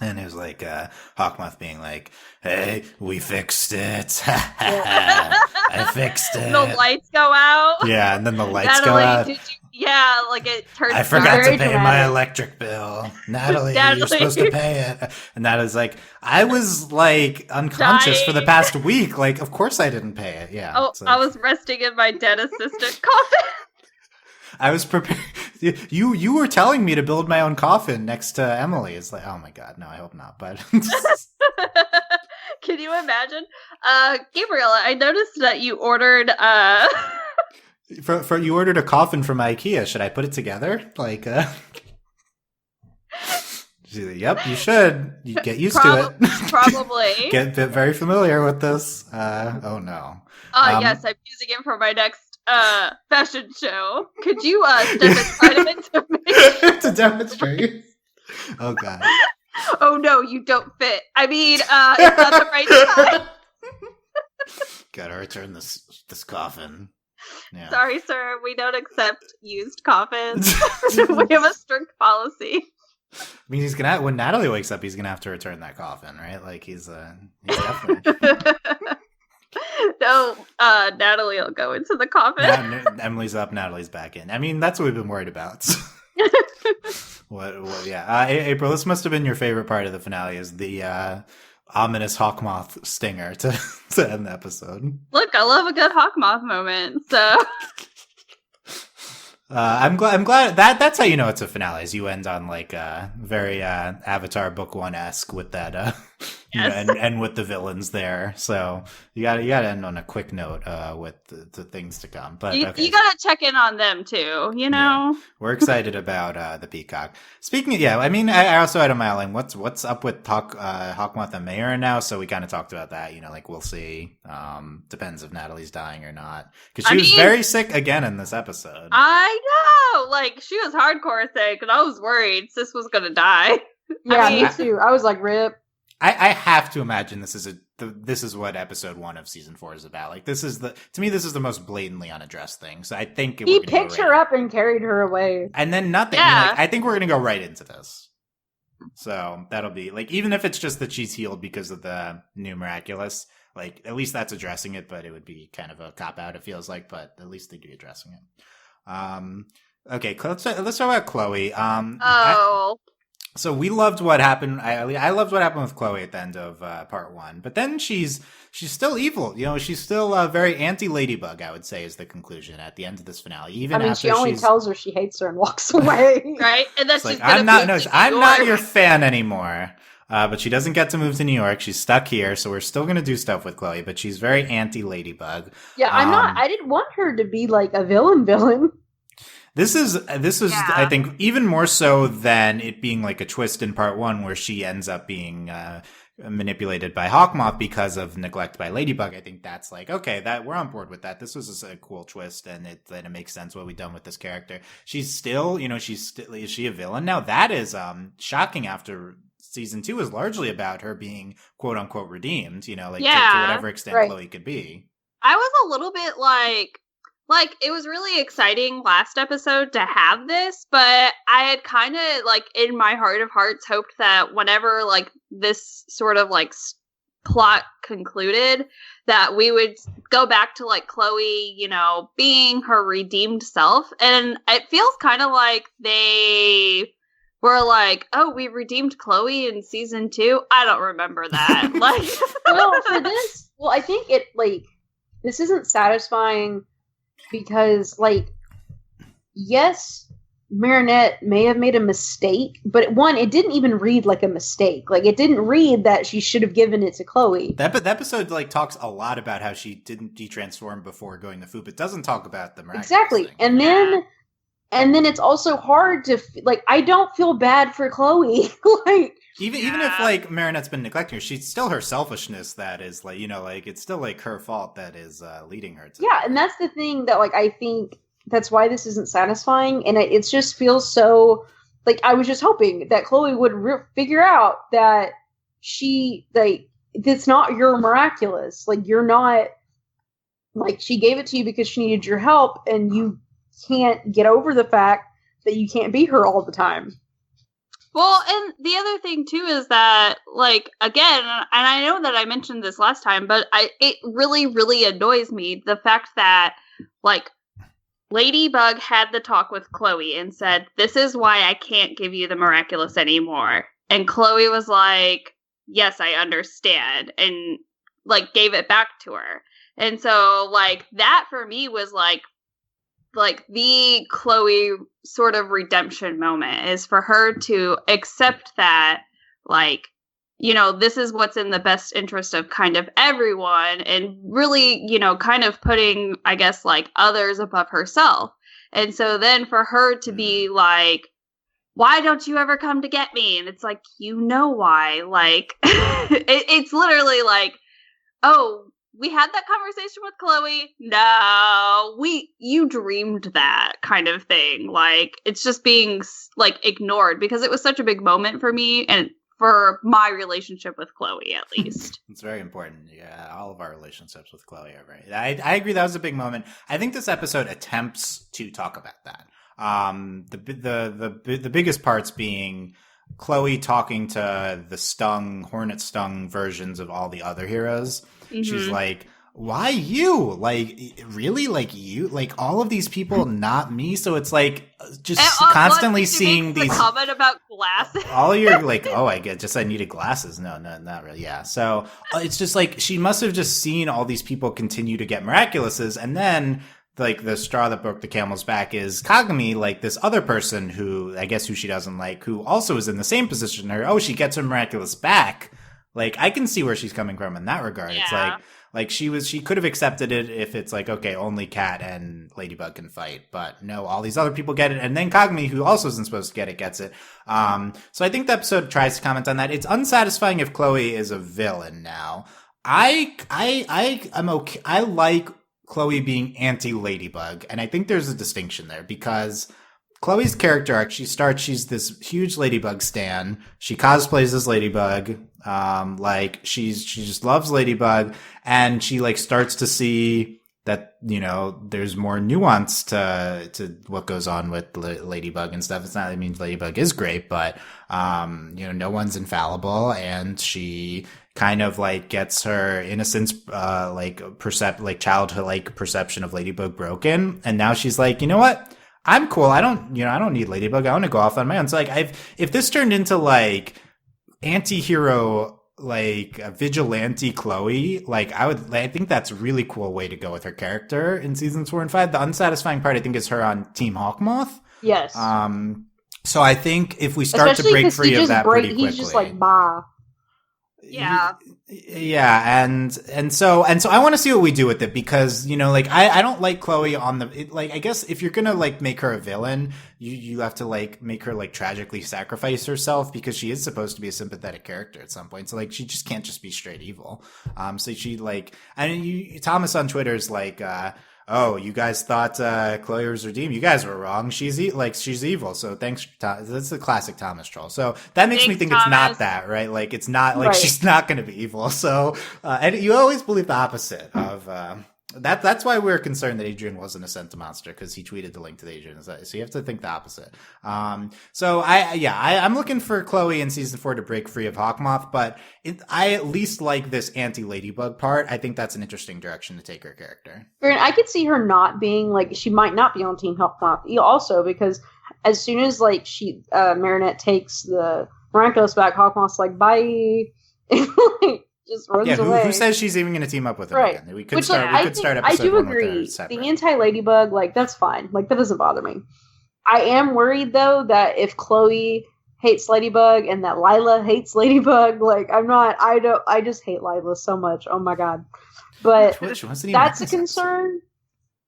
And it was like Hawkmoth being like, "Hey, we fixed it. I fixed it." The lights go out. Yeah, and then the lights go out. Like it turns. I forgot to pay my electric bill. Natalie, you're supposed to pay it. And Natalie's like, I was like unconscious for the past week. Like, of course I didn't pay it. Yeah. Oh, I was resting in my dead assistant coffin. I was prepared. You were telling me to build my own coffin next to Emily. It's like, oh my god, no, I hope not. But can you imagine, Gabriella? I noticed that you ordered. For you ordered a coffin from IKEA. Should I put it together? Like, yep, you should. You get used to it. Probably Get very familiar with this. Oh no. Yes, I'm using it for my next fashion show. Could you step inside of it to make to demonstrate? Oh god. Oh no, you don't fit. I mean, it's not the right time. Gotta return this coffin. Yeah. Sorry, sir. We don't accept used coffins. We have a strict policy. I mean, he's gonna when Natalie wakes up, he's gonna have to return that coffin, right? Like he's definitely. No, Natalie will go into the coffin. Emily's up, Natalie's back in. I mean, that's what we've been worried about. What? Yeah, April. This must have been your favorite part of the finale. Is the ominous Hawkmoth stinger to end the episode. Look, I love a good Hawkmoth moment. So I'm glad that's how you know it's a finale. Is you end on like very Avatar Book 1-esque with that yes. and with the villains there. So you gotta end on a quick note with the things to come. But you gotta check in on them too. You know, yeah. We're excited about the peacock. Speaking of, I mean, I also had on my line what's up with Hawkmoth and Mayura now. So we kind of talked about that. Like we'll see. Depends if Natalie's dying or not because she was very sick again in this episode. I know, like she was hardcore sick, and I was worried Sis was gonna die. Yeah, me too. I was like, rip. I have to imagine this is what episode 1 of season 4 is about. Like, to me, this is the most blatantly unaddressed thing. So I think he picked her up and carried her away. And then nothing. Yeah. I mean, like, I think we're going to go right into this. So that'll be, like, even if it's just that she's healed because of the new Miraculous, like, at least that's addressing it, but it would be kind of a cop-out, it feels like, but at least they'd be addressing it. Okay, let's talk about Chloe. So we loved what happened. I loved what happened with Chloe at the end of part 1. But then she's still evil. You know, she's still very anti-Ladybug, I would say, is the conclusion at the end of this finale. Even after she only tells her she hates her and walks away. Right? And that's like, just I'm not your fan anymore. But she doesn't get to move to New York. She's stuck here, so we're still going to do stuff with Chloe. But she's very anti-Ladybug. Yeah, I didn't want her to be like a villain. This is I think even more so than it being like a twist in part 1 where she ends up being manipulated by Hawkmoth because of neglect by Ladybug. I think that's like, okay, that we're on board with that. This was a cool twist, and it makes sense what we've done with this character. She's still, is she a villain now? That is shocking. After season 2 is largely about her being quote unquote redeemed. To whatever extent Chloe could be. I was a little bit like it was really exciting last episode to have this, but I had kind of like in my heart of hearts hoped that whenever like this sort of like plot concluded that we would go back to like Chloe, being her redeemed self. And it feels kind of like they were like, oh, we redeemed Chloe in season 2. I don't remember that. I think it this isn't satisfying. Because, yes, Marinette may have made a mistake, but it didn't even read like a mistake. Like, it didn't read that she should have given it to Chloe. The episode, talks a lot about how she didn't detransform before going to Foop. It doesn't talk about the Miraculous Exactly. thing. And then it's also hard to, I don't feel bad for Chloe. Even if Marinette's been neglecting her, she's still her selfishness that is it's still her fault that is leading her to. Yeah, and that's the thing that I think that's why this isn't satisfying, and it just feels so I was just hoping that Chloe would figure out that she it's not your Miraculous. You're not she gave it to you because she needed your help, and you can't get over the fact that you can't be her all the time. Well, and the other thing, too, is that, again, and I know that I mentioned this last time, but it really, really annoys me, the fact that, Ladybug had the talk with Chloe and said, this is why I can't give you the Miraculous anymore. And Chloe was like, yes, I understand, and, gave it back to her. And so, that for me was, the Chloe sort of redemption moment is for her to accept that, this is what's in the best interest of kind of everyone, and really, kind of putting, I guess, others above herself. And so then for her to be like, why don't you ever come to get me? And it's why. It's literally oh, we had that conversation with Chloe. No, you dreamed that kind of thing. It's just being ignored because it was such a big moment for me and for my relationship with Chloe, at least. It's very important. Yeah, all of our relationships with Chloe are very. I agree. That was a big moment. I think this episode attempts to talk about that. The biggest parts being Chloe talking to the hornet stung versions of all the other heroes. Mm-hmm. She's like, why you? Really? You? All of these people, not me? So it's just constantly seeing these... comment about glasses? All your, I needed glasses. No, not really. Yeah. So it's just she must have just seen all these people continue to get Miraculouses, and then... the straw that broke the camel's back is Kagami, this other person who she doesn't like, who also is in the same position. She gets her Miraculous back. I can see where she's coming from in that regard. Yeah. It's she could have accepted it if it's okay, only Cat and Ladybug can fight. But no, all these other people get it. And then Kagami, who also isn't supposed to get it, gets it. So I think the episode tries to comment on that. It's unsatisfying if Chloe is a villain now. I'm okay. I like Chloe being anti-Ladybug, and I think there's a distinction there because Chloe's character arc, she's this huge Ladybug stan. She cosplays as Ladybug. Like she just loves Ladybug, and she like starts to see that, you know, there's more nuance to what goes on with Ladybug and stuff. It's not, I mean, Ladybug is great, but, you know, no one's infallible, and she kind of like gets her innocence, childhood perception of Ladybug broken. And now she's like, you know what? I'm cool. I don't need Ladybug. I want to go off on my own. So like, if this turned into like anti-hero, like a vigilante Chloe, like I think that's a really cool way to go with her character in seasons 4 and 5. The unsatisfying part, I think, is her on Team Hawkmoth. Yes. So I think if we start to break free of that pretty quickly, he's just like, bah. Yeah. Yeah, and so I want to see what we do with it, because, you know, like I don't like Chloe on the like, I guess if you're gonna like make her a villain, you have to like make her like tragically sacrifice herself, because she is supposed to be a sympathetic character at some point. So like she just can't just be straight evil. So she like, Thomas on Twitter is like, oh, you guys thought Chloe was redeemed. You guys were wrong. She's evil. So thanks. That's the classic Thomas troll. So that makes me think Thomas. It's not that, right? Like it's not like Right. she's not going to be evil. So and you always believe the opposite of that. That's why we're concerned that Adrian wasn't a Sentimonster, because he tweeted the link to the Adrian. So you have to think the opposite. So I'm looking for Chloe in season 4 to break free of Hawkmoth, but I at least like this anti-Ladybug part. I think that's an interesting direction to take her character. And I could see her not being like, she might not be on Team Hawkmoth also, because as soon as like Marinette takes the Miraculous back, Hawkmoth's like, bye. Like, just runs away. Who says she's even going to team up with him Right. again? We could Which, start. like, We could start I episode do 1 with agree. her separate. The anti-Ladybug, like, that's fine. Like, that doesn't bother me. I am worried, though, that if Chloe hates Ladybug and that Lila hates Ladybug, like, I just hate Lila so much. Oh my god. But that's a concern.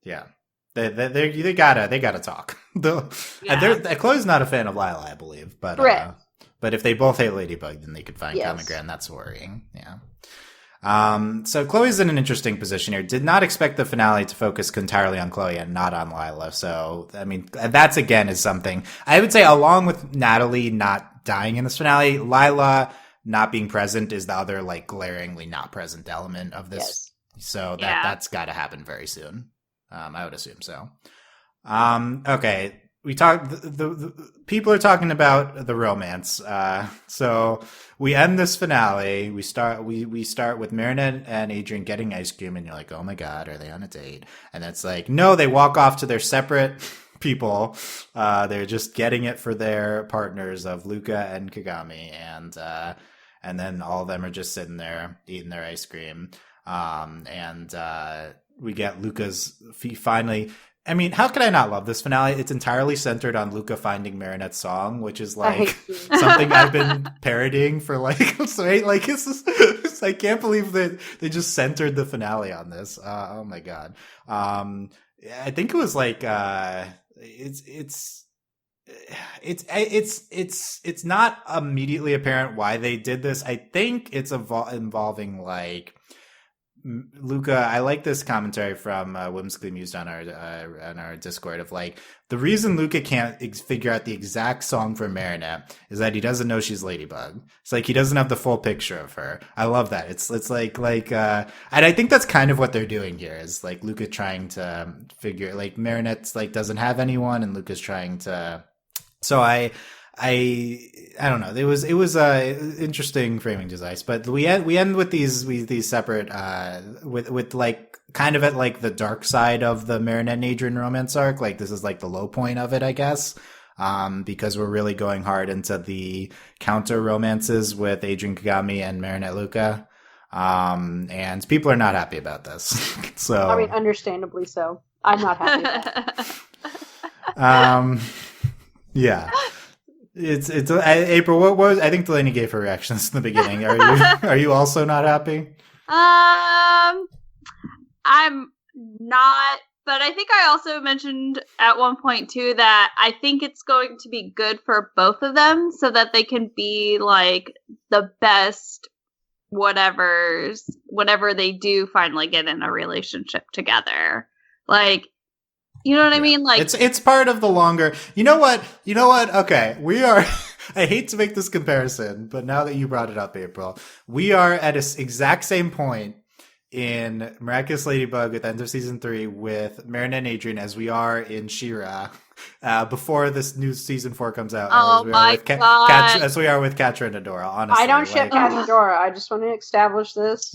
Yeah. They gotta talk. Chloe's not a fan of Lila, I believe, but Right. But if they both hate Ladybug, then they could find Yes. common ground. That's worrying. Yeah. So Chloe's in an interesting position here. Did not expect the finale to focus entirely on Chloe and not on Lila. So, I mean, that's again is something I would say, along with Natalie not dying in this finale, Lila not being present is the other like glaringly not present element of this. Yes. So that's got to happen very soon. I would assume so. Okay. We talked. The people are talking about the romance. So we end this finale. We start with Marinette and Adrian getting ice cream, and you're like, oh my god, are they on a date? And it's like, no, they walk off to their separate people. They're just getting it for their partners of Luca and Kagami, and then all of them are just sitting there eating their ice cream. We get Luca's finally. I mean, how could I not love this finale? It's entirely centered on Luca finding Marinette's song, which is like something I've been parodying for like, I can't believe that they just centered the finale on this. Oh my god. I think it was like, it's not immediately apparent why they did this. I think it's involving like, Luca, I like this commentary from Whimsically Mused on our Discord of like, the reason Luca can't figure out the exact song for Marinette is that he doesn't know she's Ladybug. It's like he doesn't have the full picture of her. I love that. It's like and I think that's kind of what they're doing here is like Luca trying to figure like Marinette's like doesn't have anyone, and Luca's trying to. So I don't know. It was interesting framing device, but we end with these separate with like kind of at like the dark side of the Marinette and Adrian romance arc. Like this is like the low point of it, I guess, because we're really going hard into the counter romances with Adrian Kagami and Marinette Luca, and people are not happy about this. So I mean, understandably so. I'm not happy about it. Yeah. It's April. What was I think Delaney gave her reactions in the beginning. Are you also not happy? I'm not, but I think I also mentioned at one point too that I think it's going to be good for both of them so that they can be like the best whenever they do finally get in a relationship together. Like You know what I mean? Like it's part of the longer. You know what? Okay, we are. I hate to make this comparison, but now that you brought it up, April, we are at an exact same point in Miraculous Ladybug at the end of season 3 with Marinette and Adrian as we are in She-Ra before this new season 4 comes out. Oh my God. As we are with Catra and Adora, honestly. I don't ship Catra and Adora. I just want to establish this.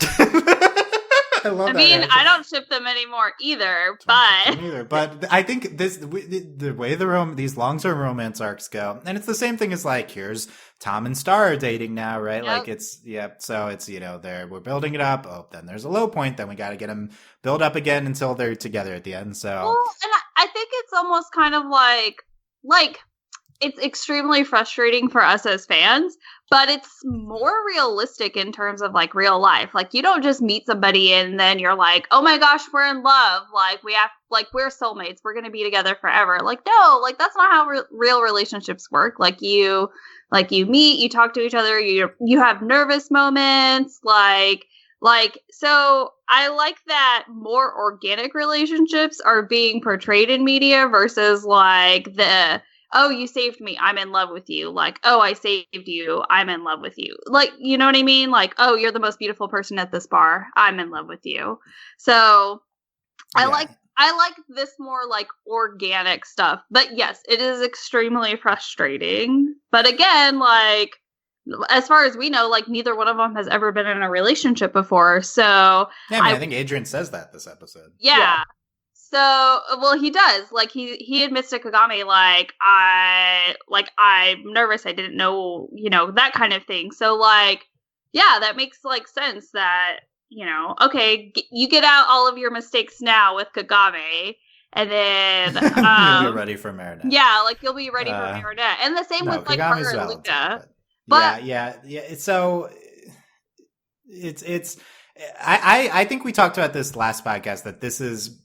I love I that mean, answer. I don't ship them anymore either, but But I think the way these long-term romance arcs go, and it's the same thing as like, here's Tom and Star are dating now, right? Yep. Like so it's, we're building it up. Oh, then there's a low point. Then we got to get them build up again until they're together at the end. So, well, and I think it's almost kind of like it's extremely frustrating for us as fans, but it's more realistic in terms of like real life. Like you don't just meet somebody and then you're like, oh my gosh, we're in love. Like we're soulmates. We're going to be together forever. Like, no, like that's not how real relationships work. Like you meet, you talk to each other, you have nervous moments. So I like that more organic relationships are being portrayed in media versus like oh, you saved me, I'm in love with you. Like, oh, I saved you, I'm in love with you. Like, you know what I mean? Like, oh, you're the most beautiful person at this bar, I'm in love with you. So I like this more like organic stuff. But yes, it is extremely frustrating. But again, like, as far as we know, like neither one of them has ever been in a relationship before. So yeah, I think Adrian says that this episode. Yeah. So, well, he does. Like, he admits to Kagami, I'm nervous. I didn't know, that kind of thing. So, like, yeah, that makes, like, sense that, okay, you get out all of your mistakes now with Kagami, and then... you'll be ready for Marinette. Yeah, like, you'll be ready for Marinette. And the same with, like, Kagami's her and Luca. But yeah. So, I think we talked about this last podcast, that this is...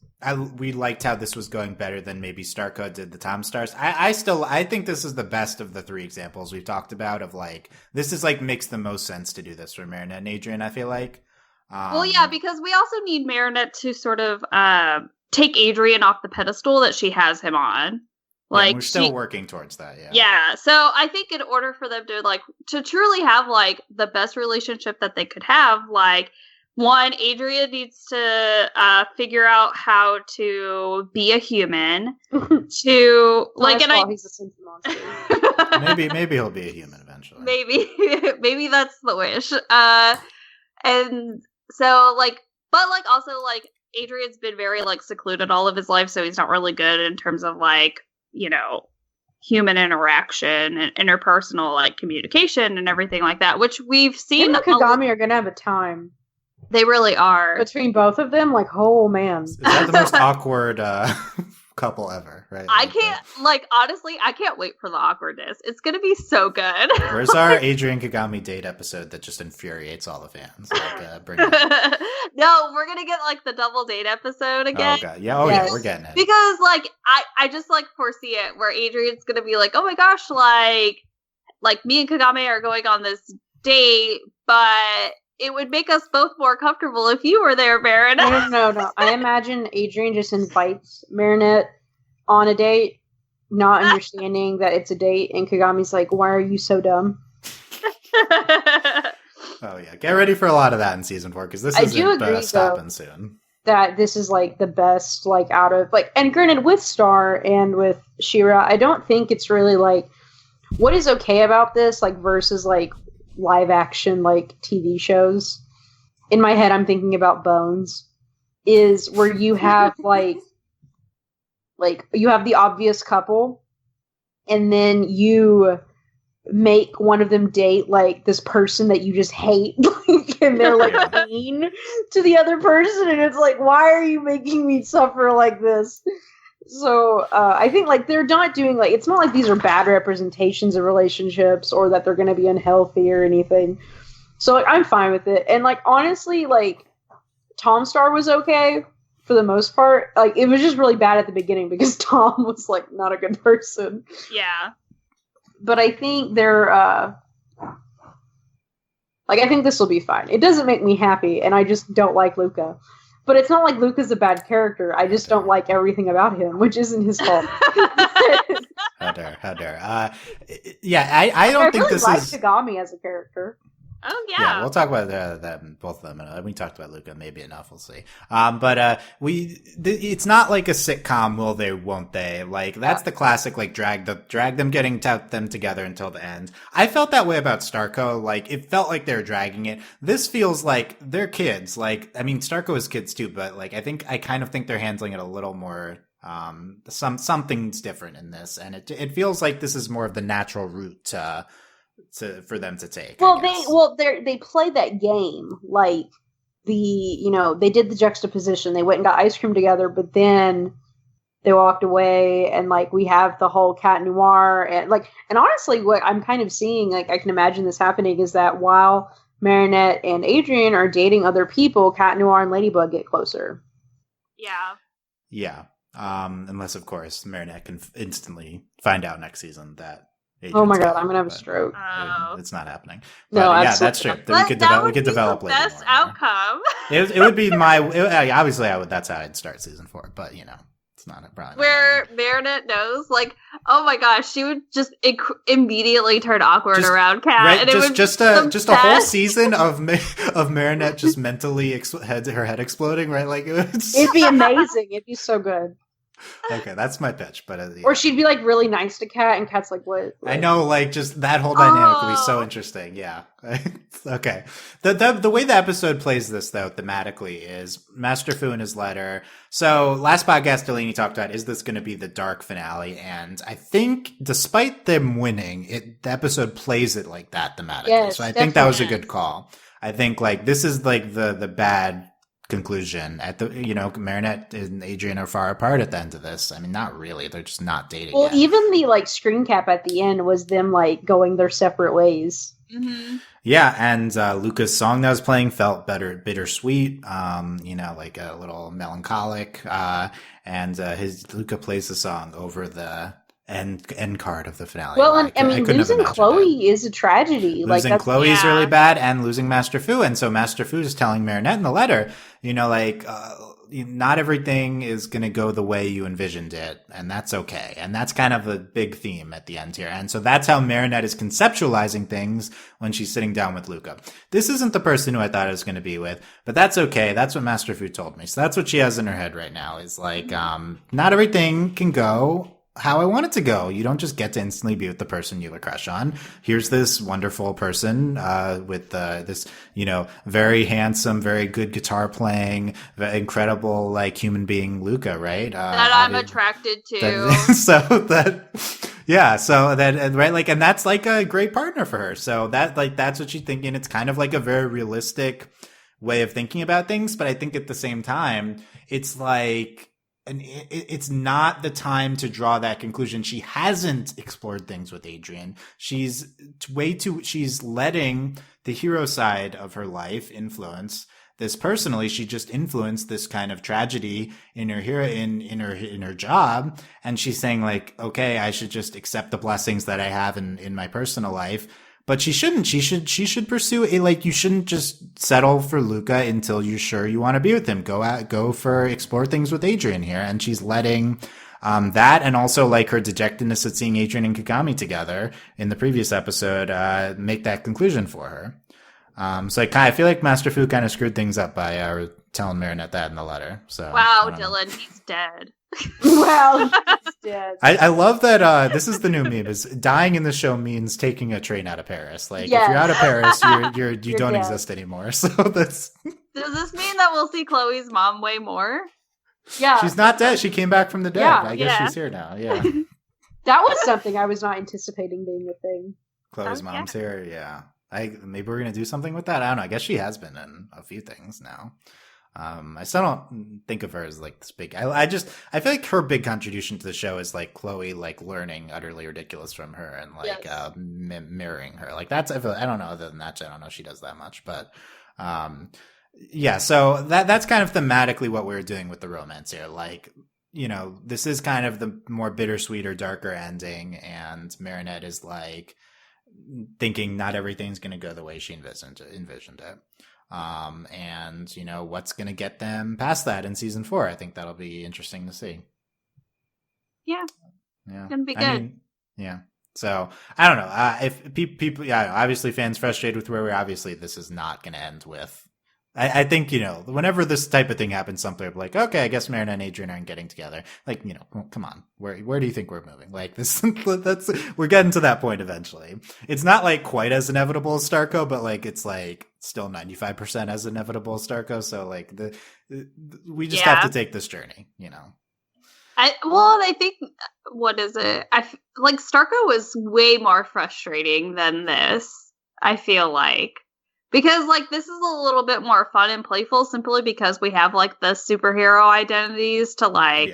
we liked how this was going better than maybe Starco did the Tom Stars. I think this is the best of the 3 examples we've talked about of like, this is like makes the most sense to do this for Marinette and Adrian, I feel like. Well, yeah, because we also need Marinette to sort of take Adrian off the pedestal that she has him on. Like, we're still working towards that, yeah. Yeah, so I think in order for them to truly have like the best relationship that they could have, like, one, Adrian needs to figure out how to be a human. To like, and he's a sense monster. maybe he'll be a human eventually. Maybe that's the wish. And so like, but like also like Adrian's been very like secluded all of his life, so he's not really good in terms of like human interaction and interpersonal like communication and everything like that, which we've seen. Him and Kagami are gonna have a time. They really are. Between both of them, like, oh man. Is that the most awkward couple ever, right? I can't, honestly, I can't wait for the awkwardness. It's going to be so good. Where's our Adrian Kagami date episode that just infuriates all the fans? Bring it. No, we're going to get, like, the double date episode again. Oh, God. Yeah, yeah, we're getting it. Because, like, I just, like, foresee it where Adrian's going to be like, oh my gosh, like, me and Kagami are going on this date, but... it would make us both more comfortable if you were there, Marinette. No. I imagine Adrian just invites Marinette on a date, not understanding that it's a date, and Kagami's like, why are you so dumb? Oh, yeah. Get ready for a lot of that in season 4, because this isn't stopping soon. That this is, like, the best, like, out of, like, and granted, with Star and with She-Ra, I don't think it's really, like, what is okay about this, like, versus, like, live action like TV shows. In my head, I'm thinking about Bones, is where you have like you have the obvious couple, and then you make one of them date like this person that you just hate, and they're like mean to the other person, and it's like, why are you making me suffer like this? So I think like they're not doing like, it's not like these are bad representations of relationships or that they're going to be unhealthy or anything. So like I'm fine with it. And like honestly, like Tom Star was okay for the most part. Like it was just really bad at the beginning because Tom was like not a good person. Yeah. But I think they're like I think this will be fine. It doesn't make me happy, and I just don't like Luca. But it's not like Luca's a bad character. I just don't like everything about him, which isn't his fault. How dare. Yeah, I don't think really this like is... Kagami as a character. Oh yeah. Yeah, we'll talk about that, both of them. We talked about Luca, maybe enough. We'll see. But it's not like a sitcom. Will they? Won't they? Like that's the classic. Like drag them getting them together until the end. I felt that way about Starco. Like it felt like they were dragging it. This feels like they're kids. Like I mean, Starco is kids too, but like I kind of think they're handling it a little more. Something's different in this, and it feels like this is more of the natural route for them to take. Well, they play that game like they did the juxtaposition. They went and got ice cream together, but then they walked away, and like we have the whole cat noir, and honestly, what I'm kind of seeing, like I can imagine this happening, is that while Marinette and Adrian are dating other people, Cat Noir and Ladybug get closer. Yeah. Unless of course Marinette can instantly find out next season that. Oh my god, I'm gonna have a stroke. It's not happening. No, yeah, that's true. We could develop the best outcome. It would be obviously that's how I'd start season 4, but it's not a problem. Where Marinette knows, like, oh my gosh, she would just immediately turn awkward around Cat, right, and it would just a whole season of Marinette just mentally her head exploding, right? Like it'd be amazing. It'd be so good. Okay, that's my pitch, but or she'd be like really nice to Cat, and Cat's like, "What?" I know, like just that whole dynamic would be so interesting. Yeah. Okay. The way the episode plays this though thematically is Master Fu in his letter. So last podcast Delaney talked about, is this going to be the dark finale? And I think despite them winning, the episode plays it like that thematically. Yes, so I think that was a good call. I think like this is like the bad conclusion at the Marinette and Adrian are far apart at the end of this. I mean, not really, they're just not dating yet. Even the like screen cap at the end was them like going their separate ways. Mm-hmm. Yeah, and Luca's song that was playing felt bittersweet, like a little melancholic, and Luca plays the song over the end card of the finale. Well, and I mean, losing Chloe is a tragedy. Losing Chloe is really bad, and losing Master Fu. And so Master Fu is telling Marinette in the letter, not everything is going to go the way you envisioned it, and that's okay. And that's kind of a big theme at the end here. And so that's how Marinette is conceptualizing things when she's sitting down with Luca. This isn't the person who I thought I was going to be with, but that's okay. That's what Master Fu told me. So that's what she has in her head right now, is like, not everything can go how I want it to go. You don't just get to instantly be with the person you have a crush on. Here's this wonderful person with this, very handsome, very good guitar playing, incredible like human being, Luca, right? That I'm attracted to. Right, like, and that's like a great partner for her. So that's what she's thinking. It's kind of like a very realistic way of thinking about things, but I think at the same time, it's like. And it's not the time to draw that conclusion. She hasn't explored things with Adrian. She's letting the hero side of her life influence this personally. She just influenced this kind of tragedy in her in her job. And she's saying like, okay, I should just accept the blessings that I have in my personal life. But she shouldn't. She should pursue you shouldn't just settle for Luca until you're sure you want to be with him. Explore things with Adrian here. And she's letting, that and also like her dejectedness at seeing Adrian and Kagami together in the previous episode, make that conclusion for her. So I feel like Master Fu kind of screwed things up by, telling Marinette that in the letter. So wow, Dylan, he's dead. Well, he's dead. I love that this is the new meme, is dying in the show means taking a train out of Paris. Like, yes. If you're out of Paris, you don't dead. Exist anymore. So that's. Does this mean that we'll see Chloe's mom way more? Yeah. She's not dead. She came back from the dead. Yeah, I guess she's here now. Yeah. That was something I was not anticipating being a thing. Chloe's mom's here. Yeah. Maybe we're going to do something with that. I don't know. I guess she has been in a few things now. I still don't think of her as like this big. I feel like her big contribution to the show is like Chloe like learning utterly ridiculous from her and like yes. Mirroring her. Like that's I don't know. Other than that, I don't know if she does that much, but yeah. So that's kind of thematically what we're doing with the romance here. Like, this is kind of the more bittersweet or darker ending, and Marinette is like thinking not everything's going to go the way she envisioned it. And what's going to get them past that in season 4. I think that'll be interesting to see. Yeah, yeah, gonna be good. I mean, yeah. So I don't know if people, obviously fans frustrated with where we're. Obviously, this is not going to end with. I think, whenever this type of thing happens, some people are like, okay, I guess Marina and Adrian aren't getting together. Like, come on. Where do you think we're moving? Like this, we're getting to that point eventually. It's not like quite as inevitable as Starco, but like, it's like still 95% as inevitable as Starco. So like we just have to take this journey, I think, what is it? Like Starco was way more frustrating than this, I feel like. Because, like, this is a little bit more fun and playful simply because we have, like, the superhero identities to, like,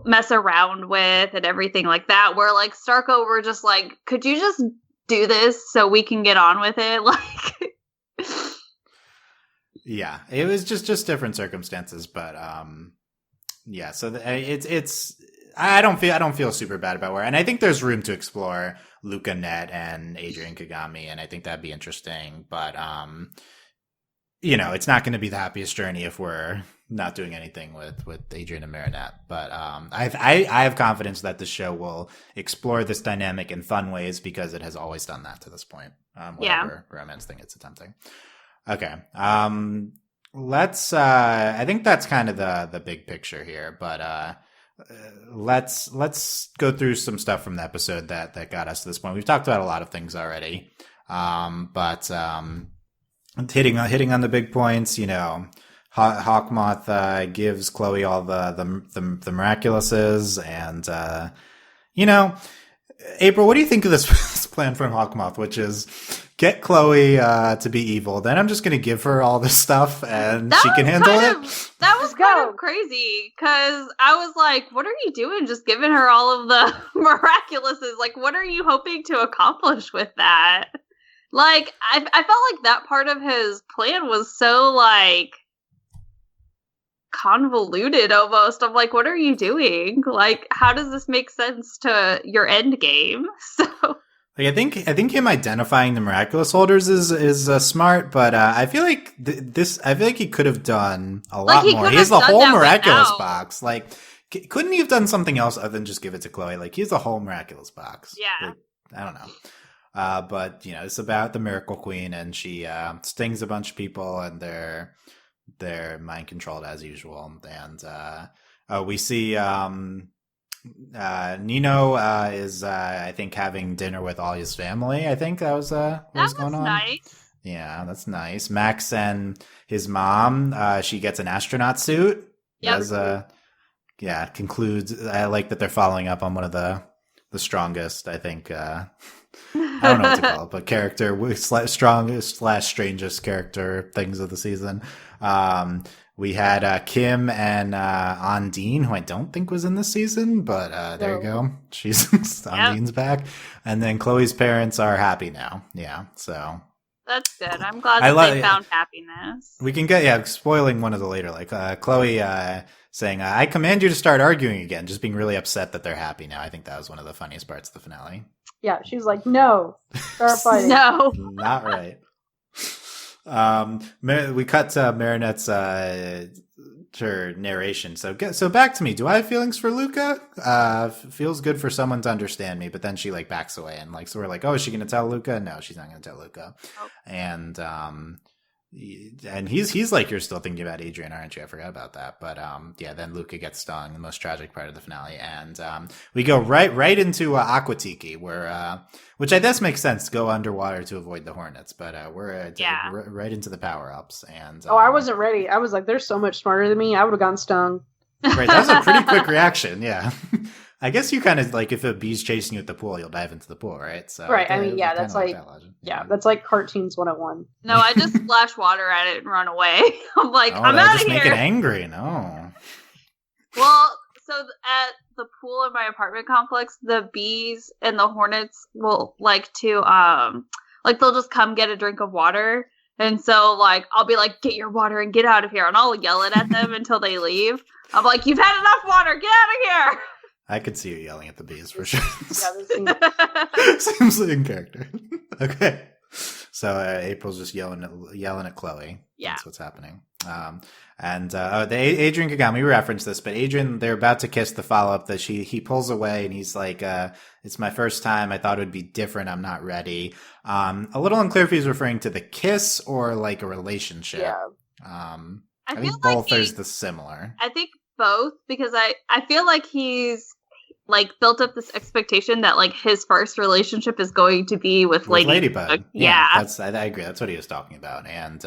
mess around with and everything like that. Where, like, Starco, we're just like, could you just do this so we can get on with it? Like, yeah, it was just different circumstances. But, yeah, so it's I don't feel super bad about where, and I think there's room to explore Luca Net and Adrian Kagami, and I think that'd be interesting. But it's not going to be the happiest journey if we're not doing anything with Adrian and Marinette. But I have confidence that the show will explore this dynamic in fun ways because it has always done that to this point. Whatever romance thing it's attempting. Okay. Let's. I think that's kind of the big picture here, but. Let's go through some stuff from the episode that got us to this point. We've talked about a lot of things already, but hitting on the big points. Hawkmoth gives Chloe all the miraculouses, and April, what do you think of this plan from Hawkmoth, which is get Chloe to be evil, then I'm just going to give her all this stuff and she can handle it? That was kind of crazy, because I was like, what are you doing just giving her all of the miraculouses? Like, what are you hoping to accomplish with that? Like, I felt like that part of his plan was so, like, convoluted almost. I'm like, what are you doing? Like, how does this make sense to your end game? So like, I think him identifying the miraculous holders is smart, but I feel like I feel like he could have done a lot more. He has the whole miraculous box. Like, couldn't he have done something else other than just give it to Chloe? Like, he has the whole miraculous box. Yeah. Like, I don't know. But it's about the Miracle Queen, and she stings a bunch of people, and they're mind controlled as usual. And we see Nino is I think having dinner with all his family. I think that was what's going on. Nice. Yeah, that's nice. Max and his mom, she gets an astronaut suit. Yep. Concludes. I like that they're following up on one of the strongest, I think. I don't know what to call it, but character strongest / strangest character things of the season. We had Kim and Ondine, who I don't think was in this season, but there you go. She's Ondine's back, and then Chloe's parents are happy now. Yeah, so that's good. I'm glad that they found happiness. We can get spoiling one of the later, like Chloe saying, "I command you to start arguing again," just being really upset that they're happy now. I think that was one of the funniest parts of the finale. Yeah, she's like, "No, start fighting." No, not right. We cut to Marinette's her narration. So back to me. Do I have feelings for Luca? Feels good for someone to understand me, but then she like backs away, and like, so we're like, oh, is she gonna tell Luca? No, she's not gonna tell Luca. Oh. And he's like, you're still thinking about Adrian, aren't you? I forgot about that. But then Luca gets stung, the most tragic part of the finale, and we go right into Aqua Tiki, where which I guess makes sense to go underwater to avoid the hornets, but we're right into the power ups. And I wasn't ready. I was like, they're so much smarter than me. I would have gotten stung. Right, that was a pretty quick reaction. Yeah. I guess you kind of like, if a bee's chasing you at the pool, you'll dive into the pool, right? So right. I mean, yeah, that's like that's like cartoons 101. No, I just splash water at it and run away. I'm like, I'm out of here. Just make it angry. No. Well, so at the pool in my apartment complex, the bees and the hornets will like to like they'll just come get a drink of water. And so, like, I'll be like, get your water and get out of here. And I'll yell it at them until they leave. I'm like, you've had enough water. Get out of here. I could see you yelling at the bees for sure. Seems like in character. Okay. So April's just yelling at Chloe. Yeah. That's what's happening. Adrian Kagami, we referenced this, but Adrian, they're about to kiss. The follow-up that he pulls away and he's like, it's my first time. I thought it would be different. I'm not ready. A little unclear if he's referring to the kiss or like a relationship. Yeah. I think both are the similar. I think both, because I feel like he's like built up this expectation that like his first relationship is going to be with Ladybug. Yeah. I agree. That's what he was talking about. And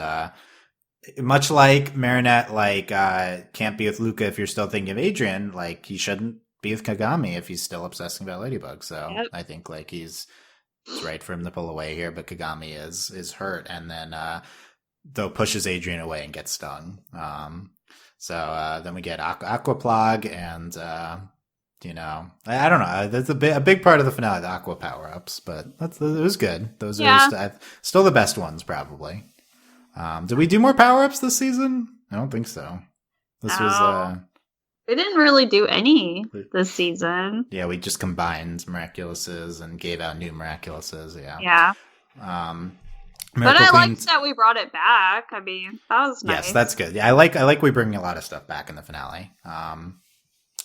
much like Marinette, like can't be with Luca if you're still thinking of Adrian, like he shouldn't be with Kagami if he's still obsessing about Ladybug. So I think like it's right for him to pull away here, but Kagami is hurt, and then though pushes Adrian away and gets stung. So then we get Aquaplug and I don't know. That's a big part of the finale, the Aqua power-ups, but it was good. Those are still the best ones, probably. Did we do more power-ups this season? I don't think so. This was... We didn't really do any this season. Yeah, we just combined Miraculouses and gave out new Miraculouses, Yeah. But I liked that we brought it back. I mean, that was nice. Yes, that's good. Yeah, I like we bring a lot of stuff back in the finale.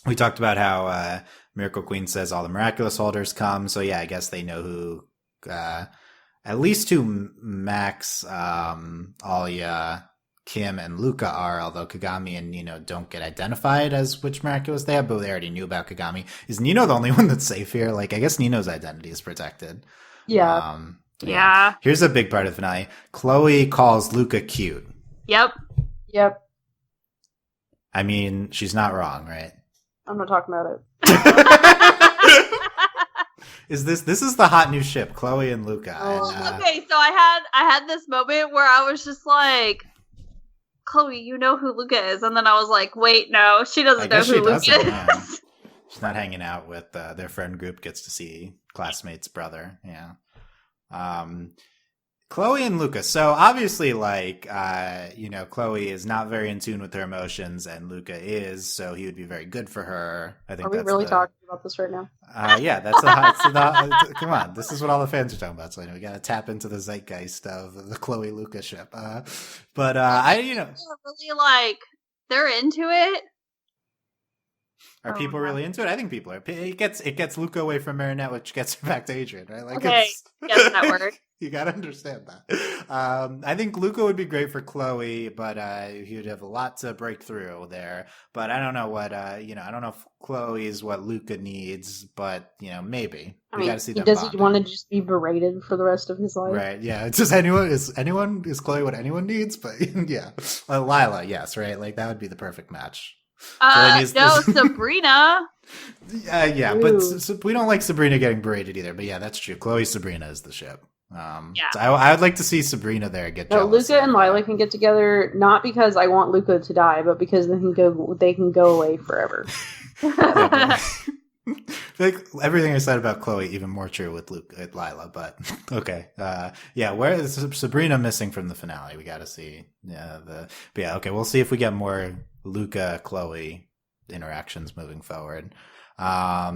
We talked about how Miracle Queen says all the Miraculous holders come. So yeah, I guess they know who, at least who Max, Alia, Kim, and Luca are, although Kagami and Nino don't get identified as which Miraculous they have, but they already knew about Kagami. Is Nino the only one that's safe here? Like, I guess Nino's identity is protected. Yeah. Yeah. Here's a big part of the finale. Chloe calls Luca cute. Yep. I mean, she's not wrong, right? I'm not talking about it. This is the hot new ship, Chloe and Luca. Okay, so I had this moment where I was just like, Chloe, you know who Luca is, and then I was like, wait, no, she doesn't know who Luca is. Yeah. She's not hanging out with their friend group, gets to see classmate's brother. Yeah. Chloe and Luca. So obviously, like, Chloe is not very in tune with her emotions, and Luca is, so he would be very good for her. I think. Are we really talking about this right now? Yeah, come on, this is what all the fans are talking about. So we got to tap into the zeitgeist of the Chloe Luca ship. But really like they're into it. Are people really into it? I think people are. It gets Luca away from Marinette, which gets her back to Adrian, right? Like, okay, yes, that works. You gotta understand that. I think Luca would be great for Chloe, but he would have a lot to break through there. But I don't know what I don't know if Chloe is what Luca needs, but maybe. We gotta see them. Does he want to just be berated for the rest of his life? Right? Yeah. It's just is Chloe what anyone needs? But yeah, Lila, yes, right. Like that would be the perfect match. Sabrina. Yeah, but we don't like Sabrina getting berated either. But yeah, that's true. Chloe Sabrina is the ship. So I would like to see Sabrina there get jealous. Luca and Lila can get together, not because I want Luca to die, but because they can go away forever. Like everything I said about Chloe, even more true with Lila. But okay, where is Sabrina missing from the finale? We got to see. Okay, we'll see if we get more Luca Chloe interactions moving forward. So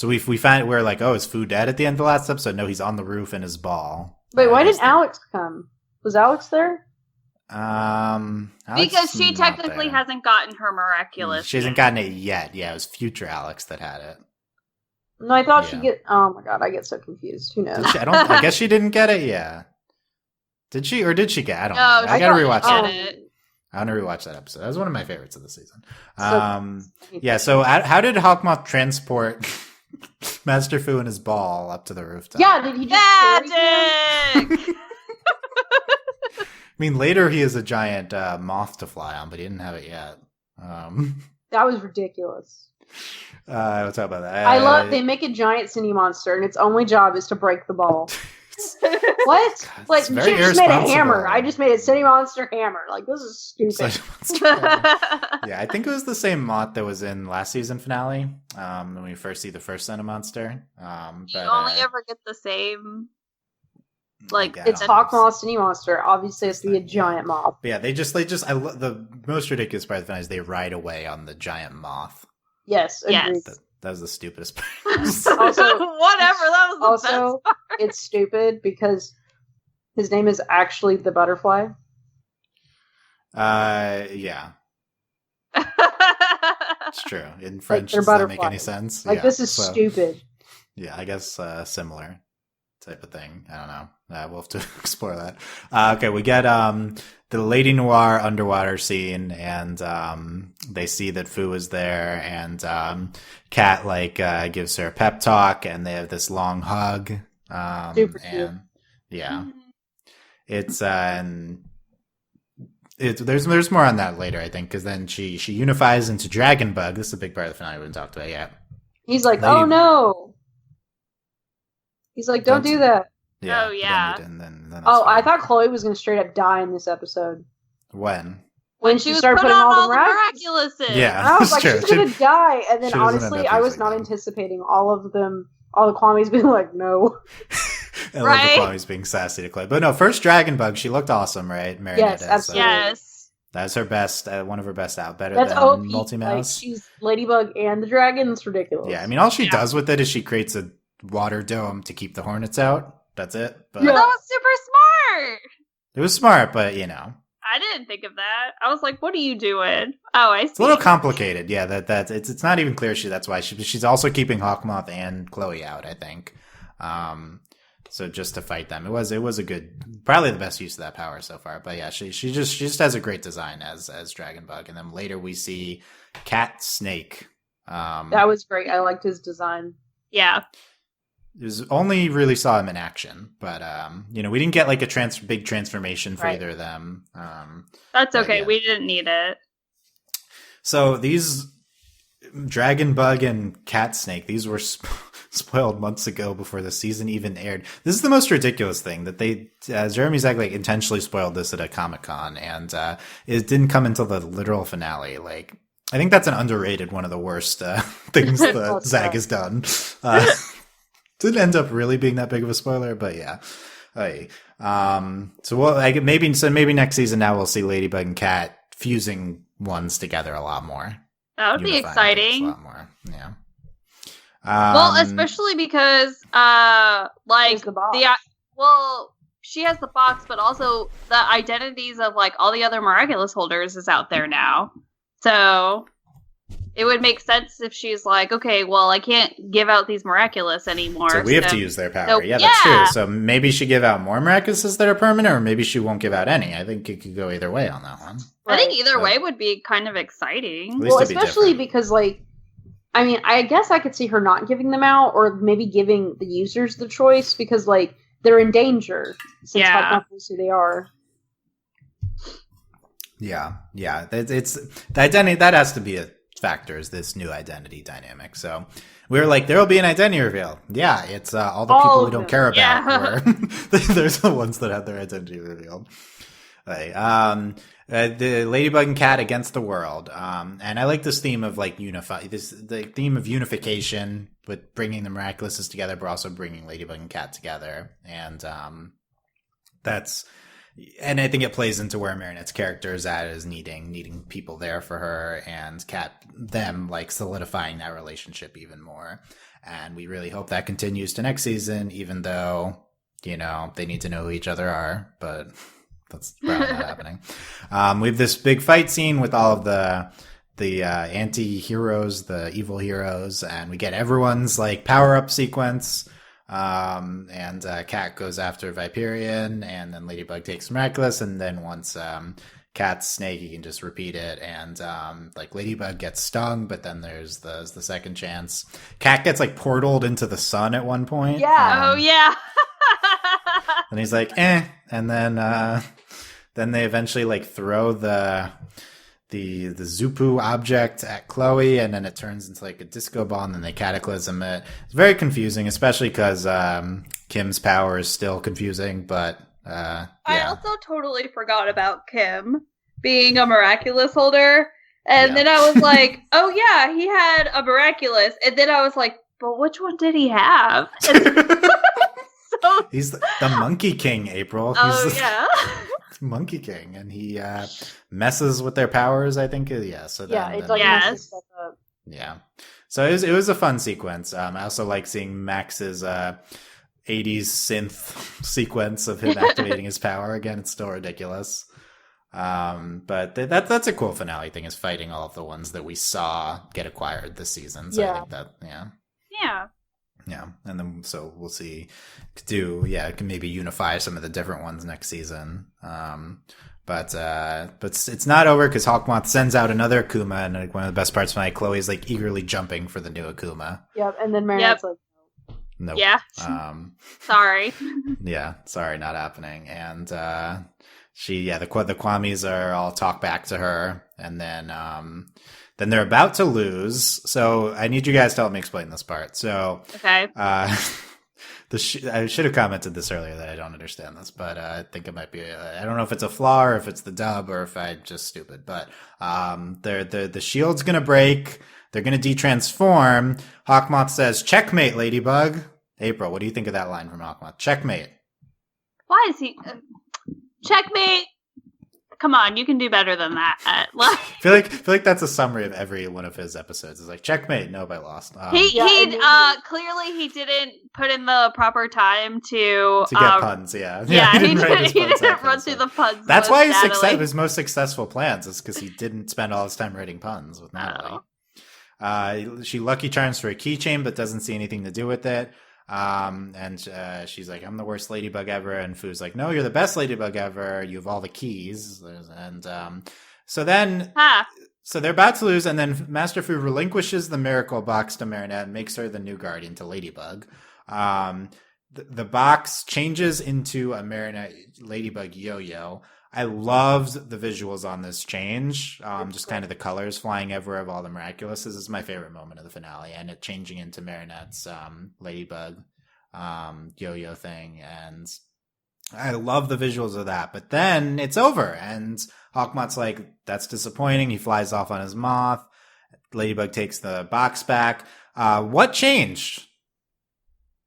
we find we're like, is Fu dead at the end of the last episode? No, he's on the roof in his ball. Wait, why didn't Alex come? Was Alex there? Because she technically hasn't gotten her Miraculous. She hasn't gotten it yet. Yeah, it was future Alex that had it. No, I thought she'd get. Oh my god, I get so confused. Who knows? I guess she didn't get it. Yeah. Did she or did she get? I don't know. I gotta rewatch it. I want to rewatch that episode. That was one of my favorites of the season. So how did Hawkmoth transport Master Fu and his ball up to the rooftop? Yeah, did he just magic? I mean, later he has a giant moth to fly on, but he didn't have it yet. That was ridiculous. We'll talk about that. They make a giant cine monster, and its only job is to break the ball. What? God, like, you just made a hammer. I just made a city monster hammer. Like, this is stupid. Yeah, I think it was the same moth that was in last season finale when we first see the first Cine monster. You only ever get the same. Like, it's Hawkmoth Cine monster. Obviously, it's a giant moth. But yeah, the most ridiculous part of the finale is they ride away on the giant moth. Yes, agreed. That was the stupidest part. Also, whatever. That was the best part. It's stupid because His name is actually the butterfly. Yeah. It's true. In French, they're does that make any butterflies. sense? Like, Yeah, this is so, stupid. Yeah, I guess similar type of thing. I don't know. We'll have to explore that. Okay, we get the Lady Noir underwater scene, and they see that Fu is there, and Kat gives her a pep talk, and they have this long hug. Super cute. And yeah, it's there's more on that later, I think, because then she unifies into Dragonbug. This is a big part of the finale we haven't talked about yet. He's like, oh no. He's like, don't do that. Yeah, oh yeah. Then I thought Chloe was going to straight up die in this episode. When she started putting all the miraculouses. Yeah, I was like, she's going to die. And then honestly, I was not them. anticipating all the Kwamis being like, no. I love the Kwamis being sassy to Chloe. But no, first Dragonbug, she looked awesome, right? Yes, absolutely. Yes. That's her best, one of her best out. Better That's than OP. Multi-Mouse. Like, she's Ladybug and the dragon. It's ridiculous. Yeah, I mean, all she does with it is she creates a water dome to keep the hornets out. That's it. But that was super smart. It was smart, but I didn't think of that. I was like, what are you doing? Oh, I see. It's a little complicated. Yeah, it's not even clear that's why she's also keeping Hawkmoth and Chloe out, I think. So just to fight them. It was a good, probably the best use of that power so far. But yeah, she just has a great design as Dragonbug. And then later we see Cat Snake. That was great. I liked his design. Yeah. Only really saw him in action, but we didn't get like a big transformation for either of them. That's okay. Yeah. We didn't need it. So these Dragonbug and Cat Snake, these were spoiled months ago before the season even aired. This is the most ridiculous thing that they Jeremy Zach intentionally spoiled this at a Comic-Con, and it didn't come until the literal finale. Like, I think that's an underrated one of the worst things that Zach has done. Didn't end up really being that big of a spoiler, but yeah. So maybe next season now we'll see Ladybug and Cat fusing ones together a lot more. That would be exciting. A lot more, yeah. Well, especially because she has the box, but also the identities of like all the other miraculous holders is out there now. So it would make sense if she's like, okay, well, I can't give out these miraculous anymore. So we have to use their power. Yeah, that's true. So maybe she give out more miraculouses that are permanent, or maybe she won't give out any. I think it could go either way on that one. I think either way would be kind of exciting. Well, especially because, I guess I could see her not giving them out, or maybe giving the users the choice, because, they're in danger, since Hawkmoth who they are. Yeah. It's the identity, that has to be a factor, is this new identity dynamic. So we were like, there will be an identity reveal. Yeah, it's all the people we don't care about. Yeah. There's the ones that have their identity revealed. The Ladybug and Cat against the world. And I like this theme of the theme of unification with bringing the miraculouses together, but also bringing Ladybug and Cat together. And and I think it plays into where Marinette's character is at, is needing people there for her, and Cat, them solidifying that relationship even more. And we really hope that continues to next season, even though, they need to know who each other are, but that's probably not happening. We have this big fight scene with all of the anti-heroes, the evil heroes, and we get everyone's power-up sequence. And Cat goes after Viperion, and then Ladybug takes Miraculous, and then once Cat's Snake, you can just repeat it, and Ladybug gets stung, but then there's the second chance. Cat gets portaled into the sun at one point. Yeah. Oh yeah. And he's like, and then they eventually throw the Zupu object at Chloe, and then it turns into a disco ball, and then they cataclysm it. It's very confusing, especially because Kim's power is still confusing, but yeah. I also totally forgot about Kim being a miraculous holder, and then I was like, oh yeah, he had a miraculous, and then I was like, but which one did he have? He's the Monkey King, April. Yeah. Monkey King, and he messes with their powers, I think. Yeah, so messes stuff up. Yeah, so it was a fun sequence. I also like seeing Max's '80s synth sequence of him activating his power again. It's still ridiculous. But that's a cool finale thing, is fighting all of the ones that we saw get acquired this season. So I think that, yeah. And then, so we'll see, can maybe unify some of the different ones next season. But it's not over, because Hawkmoth sends out another Akuma, and one of the best parts of my Chloe's like egerally jumping for the new Akuma. Yep, and then Marinette's like, nope. Yeah. Sorry. Yeah, sorry, not happening. And the Kwamis are all talk back to her, and then they're about to lose. So I need you guys to help me explain this part. So okay. I should have commented this earlier that I don't understand this, but I think it might be. I don't know if it's a flaw or if it's the dub or if I'm just stupid. But the shield's gonna break. They're gonna detransform. Hawkmoth says, "Checkmate, Ladybug." April, what do you think of that line from Hawkmoth? Checkmate. Why is he checkmate? Come on, you can do better than that. I feel like that's a summary of every one of his episodes. It's like, checkmate. Nope, I lost. Clearly he didn't put in the proper time to get puns. Yeah, he didn't run through the puns. That's why his most successful plans is because he didn't spend all his time writing puns with Natalie. She lucky charms for a keychain, but doesn't see anything to do with it. And she's like, "I'm the worst ladybug ever," and Fu's like, "No, you're the best ladybug ever. You have all the keys." And so they're about to lose, and then Master Fu relinquishes the miracle box to Marinette and makes her the new guardian to Ladybug. The box changes into a Marinette Ladybug yo-yo. I loved the visuals on this change. Just kind of the colors flying everywhere of all the Miraculous. This is my favorite moment of the finale, and it changing into Marinette's Ladybug yo-yo thing. And I love the visuals of that. But then it's over, and Hawkmoth's like, "That's disappointing." He flies off on his moth. Ladybug takes the box back. What changed?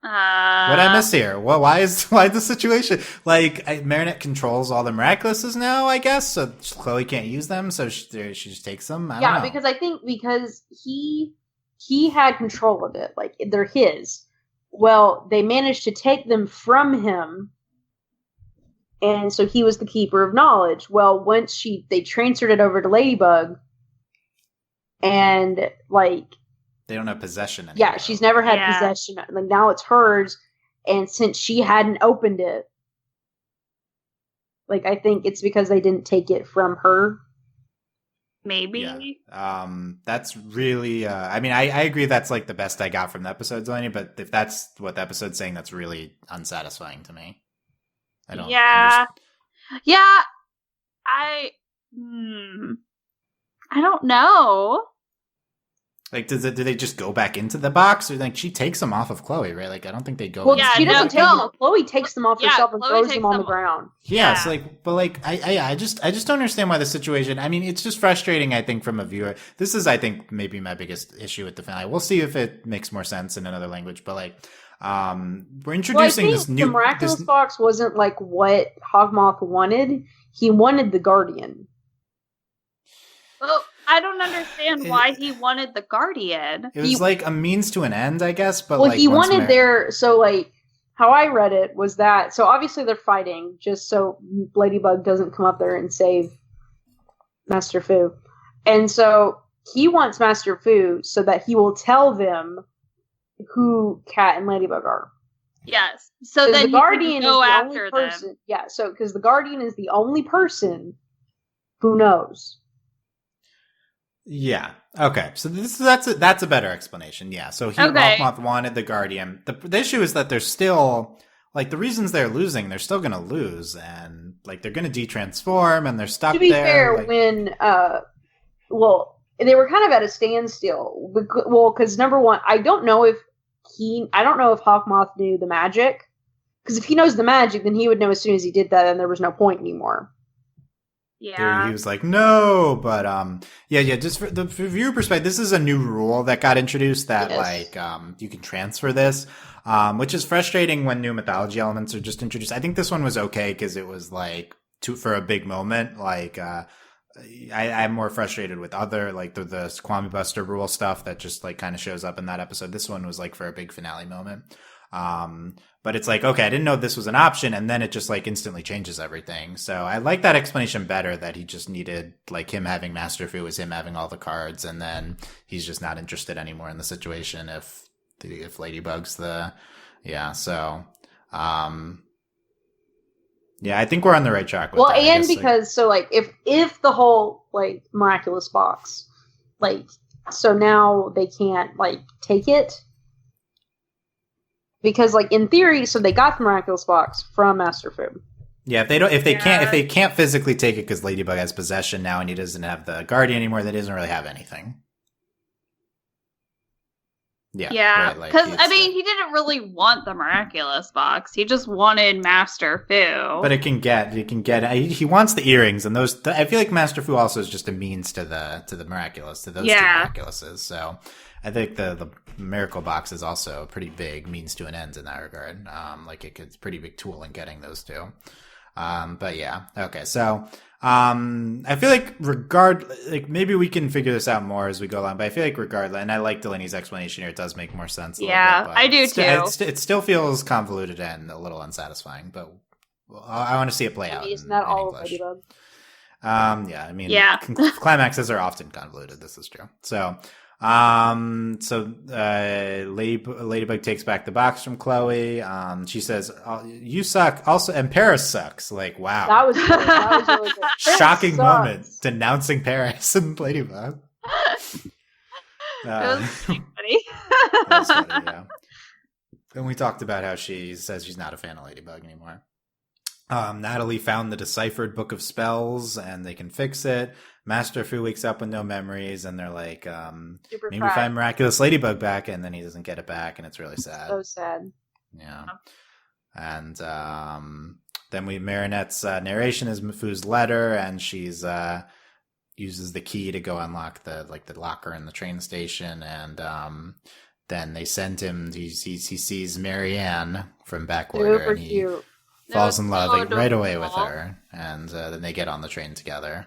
What I miss here? Why the situation? Like, Marinette controls all the Miraculouses now, I guess, so Chloe can't use them, so she just takes them. I don't know. Because I think because he had control of it, like they're his. Well, they managed to take them from him, and so he was the keeper of knowledge. Well, once they transferred it over to Ladybug, and like. They don't have possession anymore. Yeah, she's never had possession. Like, now it's hers, and since she hadn't opened it, like, I think it's because they didn't take it from her. Maybe. Yeah. That's really. I mean, I agree. That's like the best I got from the episode, Delaney. But if that's what the episode's saying, that's really unsatisfying to me. I don't. Yeah. Yeah. I don't know. Like, do they just go back into the box, or like she takes them off of Chloe, right? Like, I don't think they go. Well, she doesn't take them. Chloe takes them off herself and Chloe throws them on the ground. Yeah, it's like, but like, I just don't understand why the situation. I mean, it's just frustrating. I think from a viewer, this is, I think, maybe my biggest issue with the finale. We'll see if it makes more sense in another language, but like, we're introducing this new. The Miraculous box wasn't like what Hawkmoth wanted. He wanted the Guardian. Well, I don't understand why he wanted the Guardian. It was like a means to an end, I guess. But well, like, he wanted so like how I read it was that so obviously they're fighting just so Ladybug doesn't come up there and save Master Fu, and so he wants Master Fu so that he will tell them who Cat and Ladybug are. Yes, so then the Guardian go is the after only person. them. Yeah, so because the Guardian is the only person who knows. Yeah. Okay. So that's a better explanation. Yeah. So Hawkmoth wanted the Guardian. The issue is that they're still like the reasons they're losing. They're still going to lose, and like they're going to detransform, and they're stuck there. To be fair, like, when they were kind of at a standstill. Well, because number one, I don't know if Hawkmoth knew the magic. Because if he knows the magic, then he would know as soon as he did that, and there was no point anymore. Yeah, he was like, no, but just for viewer perspective, this is a new rule that got introduced that you can transfer this, which is frustrating when new mythology elements are just introduced. I think this one was okay because it was like for a big moment. Like I'm more frustrated with other like the Kwame Buster rule stuff that just like kind of shows up in that episode. This one was like for a big finale moment. But it's like, okay, I didn't know this was an option, and then it just like instantly changes everything. So I like that explanation better, that he just needed, like, him having Master Fu was him having all the cards, and then he's just not interested anymore in the situation if Ladybug's so yeah, I think we're on the right track with well, that. and because so like if the whole like miraculous box, like, so now they can't like take it, because like in theory, so they got the miraculous box from Master Fu. Yeah, if they can't physically take it because Ladybug has possession now and he doesn't have the guardian anymore, that doesn't really have anything. Yeah, because I mean, he didn't really want the miraculous box. He just wanted Master Fu. But he wants the earrings, and those. I feel like Master Fu also is just a means to the miraculous, to those two miraculouses. So I think the miracle box is also a pretty big means to an end in that regard. Like it's a pretty big tool in getting those two. But yeah, okay, so. I feel like maybe we can figure this out more as we go along, but I feel like regardless, and I like Delaney's explanation here, it does make more sense. I do too. It still feels convoluted and a little unsatisfying, but I want to see it play out. Isn't that all English. Ladybug? Yeah, I mean, climaxes are often convoluted. This is true. Ladybug takes back the box from Chloe. She says, "You suck." Also, and Paris sucks. Like, wow, that was really good. Shocking moment denouncing Paris and Ladybug. It was pretty funny. That was funny, yeah. And we talked about how she says she's not a fan of Ladybug anymore. Natalie found the deciphered book of spells and they can fix it. Master Fu wakes up with no memories and they're like, maybe find Miraculous Ladybug back, and then he doesn't get it back and it's really sad. So sad. Yeah. And then Marinette's narration is Fu's letter, and she's uses the key to go unlock the locker in the train station, and then they send him, he sees Marianne from Backwater, and he falls in love right away with her, and then they get on the train together.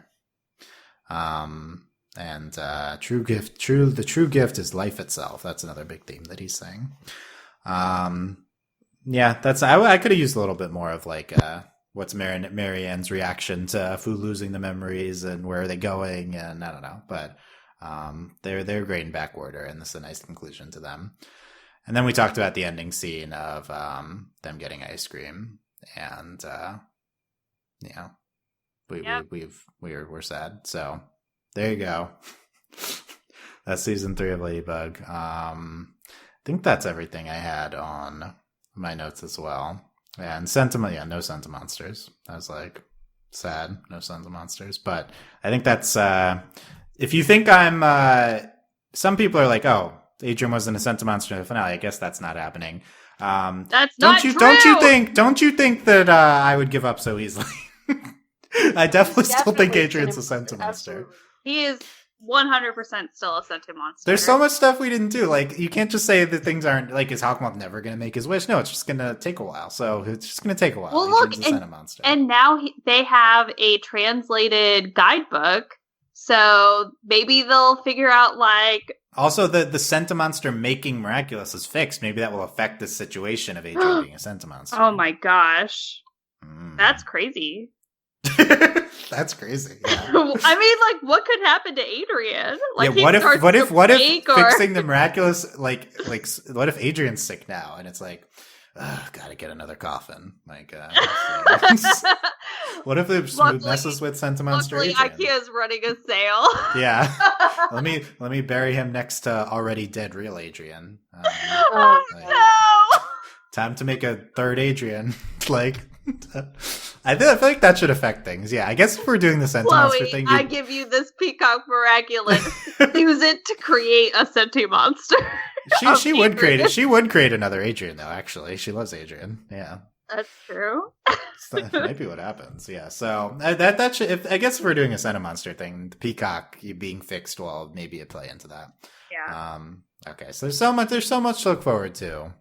The true gift is life itself. That's another big theme that he's saying. Yeah, I could have used a little bit more of like what's Marianne's reaction to Fu losing the memories and where are they going, and I don't know, but they're great in Backwater, and this is a nice conclusion to them. And then we talked about the ending scene of them getting ice cream, and we're sad. So there you go. That's season 3 of Ladybug. I think that's everything I had on my notes as well. And Sentiment, no Sentimonsters. I was like, sad, no Sentimonsters. But I think that's, if you think I'm, some people are like, oh, Adrian wasn't a Sentimonster in the finale. I guess that's not happening. That's not true. Don't you think that I would give up so easily? I definitely still think Adrian's a Sentimonster. He is 100% still a Sentimonster. There's so much stuff we didn't do. Like, you can't just say that things aren't, like, is Hawkmoth never going to make his wish? No, it's just going to take a while. So it's just going to take a while. Well, look, and now they have a translated guidebook, so maybe they'll figure out, like... Also, the Sentimonster making Miraculous is fixed. Maybe that will affect the situation of Adrian being a Sentimonster. Oh my gosh. That's crazy. That's crazy. Yeah. I mean, like, what could happen to Adrian? Like, yeah, what if fixing the Miraculous, like, what if Adrian's sick now and it's like, gotta get another coffin? Like, what if it messes with Sentimonster? Luckily, IKEA's running a sale. Yeah, let me bury him next to already dead real Adrian. No! Time to make a third Adrian. Like, I feel like that should affect things. Yeah, I guess if we're doing the Sentimonster thing, I give you this peacock miraculous. Use it to create a Sentimonster. She would create it. She would create another Adrian, though. Actually, she loves Adrian. Yeah, that's true. That might be what happens. Yeah. So that should. I guess if we're doing a Sentimonster thing, the peacock being fixed will maybe play into that. Yeah. Okay. So there's so much to look forward to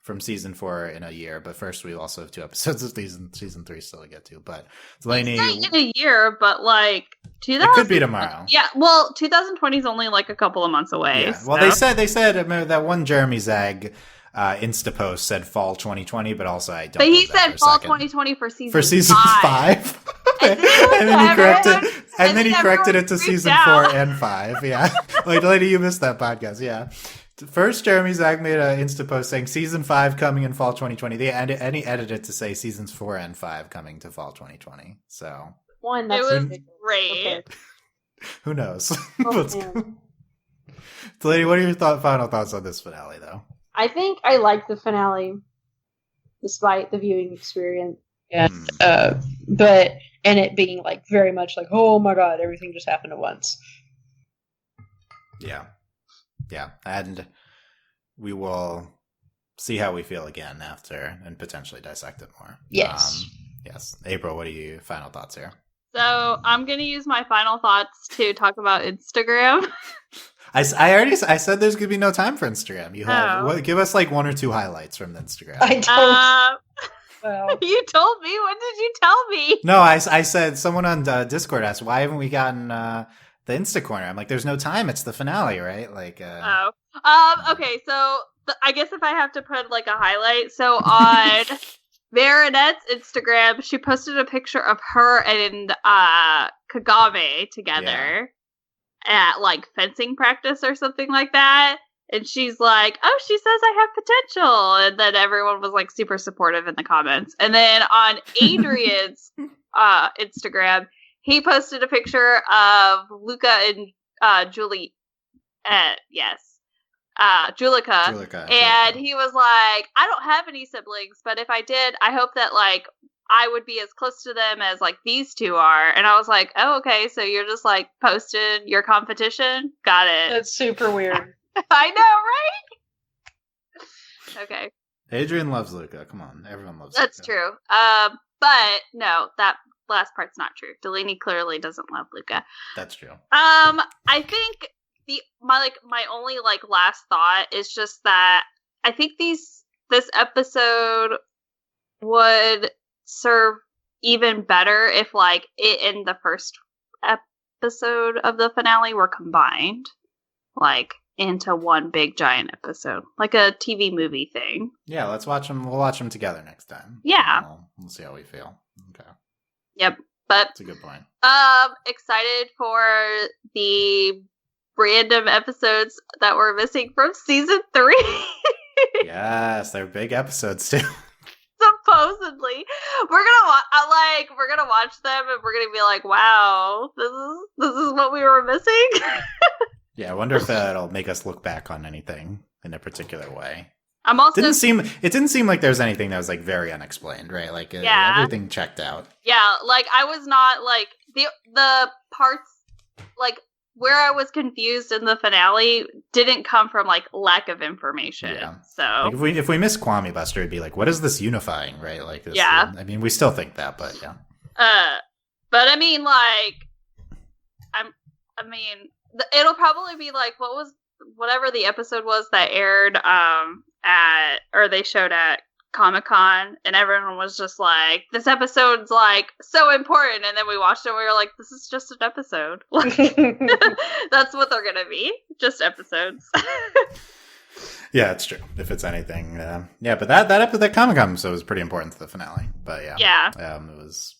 from season 4 in a year, but first we also have 2 episodes of season 3 still to get to. But Delaney, it's not in a year, but like 2000, it could be tomorrow. Yeah, well, 2020 is only like a couple of months away. Yeah. So. Well, they said that one Jeremy Zag Insta post said fall 2020, but also I don't. But he believe that said for a fall second. 2020 for season For season 5. And then he corrected it to season 4 and 5. Yeah. Like, Delaney, you missed that podcast. Yeah. First, Jeremy Zach made an Insta post saying season 5 coming in fall 2020. And he edited it to say seasons 4 and 5 coming to fall 2020. So One, It that's was ridiculous. great. Okay. who knows? Oh, man. Delaney, what are your final thoughts on this finale, though? I think I like the finale, despite the viewing experience. And but and it being like very much like, oh my god, everything just happened at once. Yeah. And we will see how we feel again after and potentially dissect it more. Yes. Yes. April, what are your final thoughts here? So I'm going to use my final thoughts to talk about Instagram. I said there's going to be no time for Instagram. You have give us like 1 or 2 highlights from Instagram. I don't. Well, You told me. When did you tell me? No, I said someone on Discord asked, why haven't we gotten the Insta Corner? I'm like, there's no time. It's the finale, right? Like, Okay, so I guess if I have to put like a highlight, so on Marinette's Instagram, she posted a picture of her and Kagame together at like fencing practice or something like that. And she's like, oh, she says I have potential. And then everyone was like super supportive in the comments. And then on Adrian's Instagram, he posted a picture of Luca and Julie. Julica. And he was like, I don't have any siblings, but if I did, I hope that like I would be as close to them as like these two are. And I was like, oh, okay, so you're just like posting your competition? Got it. that's super weird. I know, right? Okay. Adrian loves Luca. Come on. Everyone loves That's Luca. true. But no, that last part's not true. Delaney clearly doesn't love Luca. That's true. I think my only like last thought is just that I think this episode would serve even better if like it and the first episode of the finale were combined like into one big giant episode, like a TV movie thing. Yeah, let's watch them. We'll watch them together next time. Yeah. We'll see how we feel. Okay. Yep. But That's a good point. excited for the random episodes that we're missing from season 3. Yes, they're big episodes too. Supposedly, we're gonna watch them and we're gonna be like, "Wow, this is what we were missing." Yeah, I wonder if that'll make us look back on anything in a particular way. I'm also It didn't seem like there was anything that was like very unexplained, right? Like everything checked out. Yeah, like I was not like the parts like where I was confused in the finale didn't come from like lack of information. Yeah. So Like if we miss Kwame Buster, it'd be like, what is this unifying, right? Like this. Yeah. I mean, we still think that, but yeah. But I mean, like, it'll probably be like whatever the episode was that aired they showed at Comic-Con, and everyone was just like, this episode's like so important, and then we watched it and we were like, this is just an episode. That's what they're gonna be, just episodes. Yeah, it's true. If it's anything, but that Comic-Con episode was pretty important to the finale. But yeah, it was,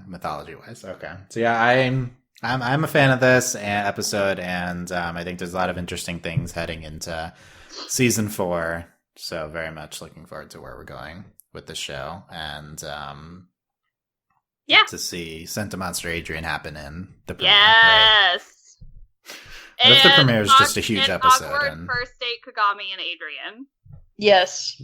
mythology wise. Okay, so yeah, I'm a fan of this episode, and I think there's a lot of interesting things heading into season 4. So very much looking forward to where we're going with the show, and to see Sentimonster Adrian happen in the premiere. Yes. Right? What if the premiere is just a huge episode? Awkward first date, Kagami and Adrian. Yes.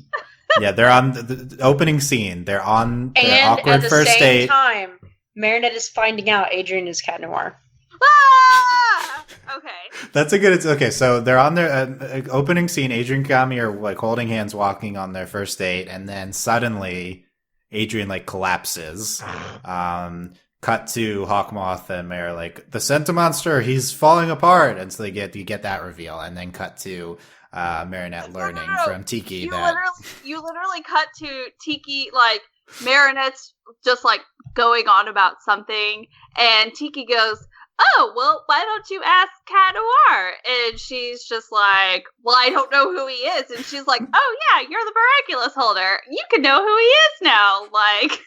Yeah, they're on the opening scene. They're on their And awkward at the first same date. time, Marinette is finding out Adrian is Cat Noir. Ah! Okay. That's a good. Okay, so they're on their opening scene. Adrian and Kagami are like holding hands, walking on their first date, and then suddenly Adrian like collapses. Cut to Hawkmoth and Mare like, the Sentimonster, he's falling apart, and so you get that reveal, and then cut to Marinette learning from Tiki you literally cut to Tiki, like Marinette's just like going on about something, and Tiki goes, oh, well, why don't you ask Cat Noir? then she's just like, well, I don't know who he is. And she's like, oh, yeah, you're the miraculous holder. You can know who he is now. Like,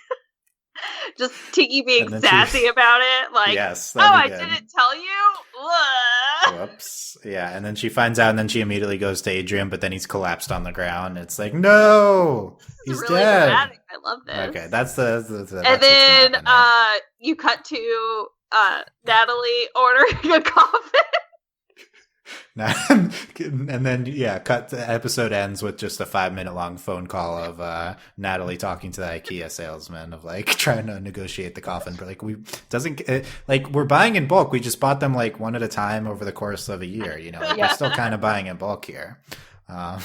just Tiki being sassy about it. Like, yes, oh, I didn't tell you? Ugh. Whoops. Yeah, and then she finds out, and then she immediately goes to Adrian, but then he's collapsed on the ground. It's like, no! He's really dead! Dramatic. I love this. Okay, that's and then you cut to Natalie ordering a coffin. And then, yeah, episode ends with just a 5-minute long phone call of Natalie talking to the IKEA salesman of like trying to negotiate the coffin, but like we're buying in bulk. We just bought them like one at a time over the course of a year. You know, like, we're still kind of buying in bulk here. No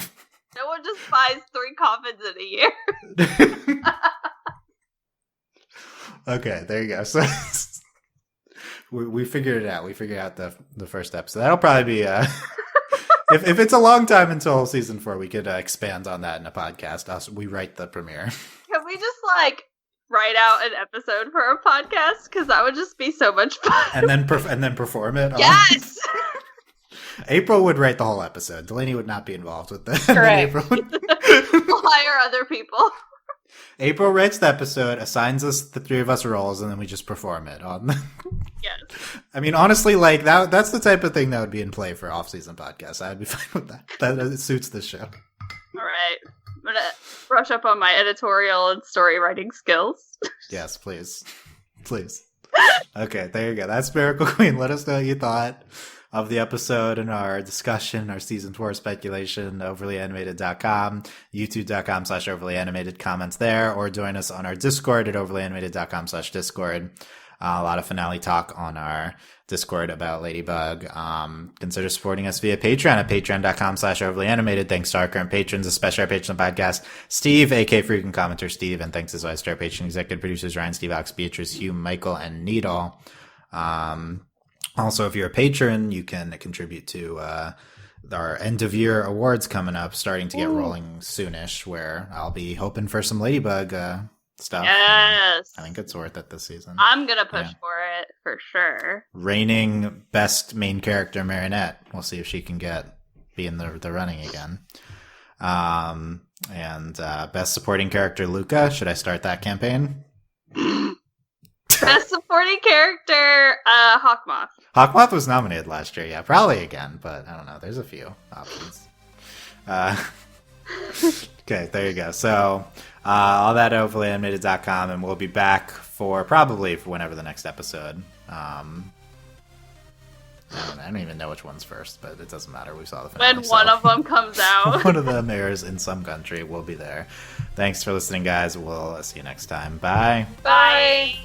one just buys 3 coffins in a year. Okay, there you go. So we figured it out. We figured out the first episode. That'll probably be if it's a long time until season 4, we could expand on that in a podcast. We write the premiere. Can we just like write out an episode for a podcast? Because that would just be so much fun. And then perform it. Yes. April would write the whole episode. Delaney would not be involved with that. Correct. We'll hire other people. April writes the episode, assigns us the 3 of us roles, and then we just perform it on. Yes. I mean, honestly, like that's the type of thing that would be in play for off-season podcasts. I'd be fine with that. That suits this show. All right. I'm gonna brush up on my editorial and story writing skills. Yes, please. Okay, there you go. That's Miracle Queen. Let us know what you thought of the episode and our discussion, our season 4 speculation, overlyanimated.com, youtube.com/overlyanimated, comments there, or join us on our Discord at overlyanimated.com/Discord. A lot of finale talk on our Discord about Ladybug. Consider supporting us via Patreon at patreon.com/overlyanimated. Thanks to our current patrons, especially our patron of the podcast, Steve, aka Freaking Commenter Steve, and thanks as always to our patron executive producers, Ryan, Steve, Alex, Beatrice, Hugh, Michael, and Needle. Also, if you're a patron, you can contribute to our end-of-year awards coming up, starting to get rolling soonish, where I'll be hoping for some Ladybug stuff. Yes. I think it's worth it this season. I'm going to push for it, for sure. Reigning best main character, Marinette. We'll see if she can be in the running again. And best supporting character, Luca. Should I start that campaign? Best supporting character, Hawkmoth. Hawkmoth was nominated last year, yeah. Probably again, but I don't know. There's a few options. Okay, there you go. So, all that at overlyanimated.com, and we'll be back for whenever the next episode. I don't even know which one's first, but it doesn't matter. We saw the finale. When one of them comes out. One of them airs in some country. We'll be there. Thanks for listening, guys. We'll see you next time. Bye. Bye.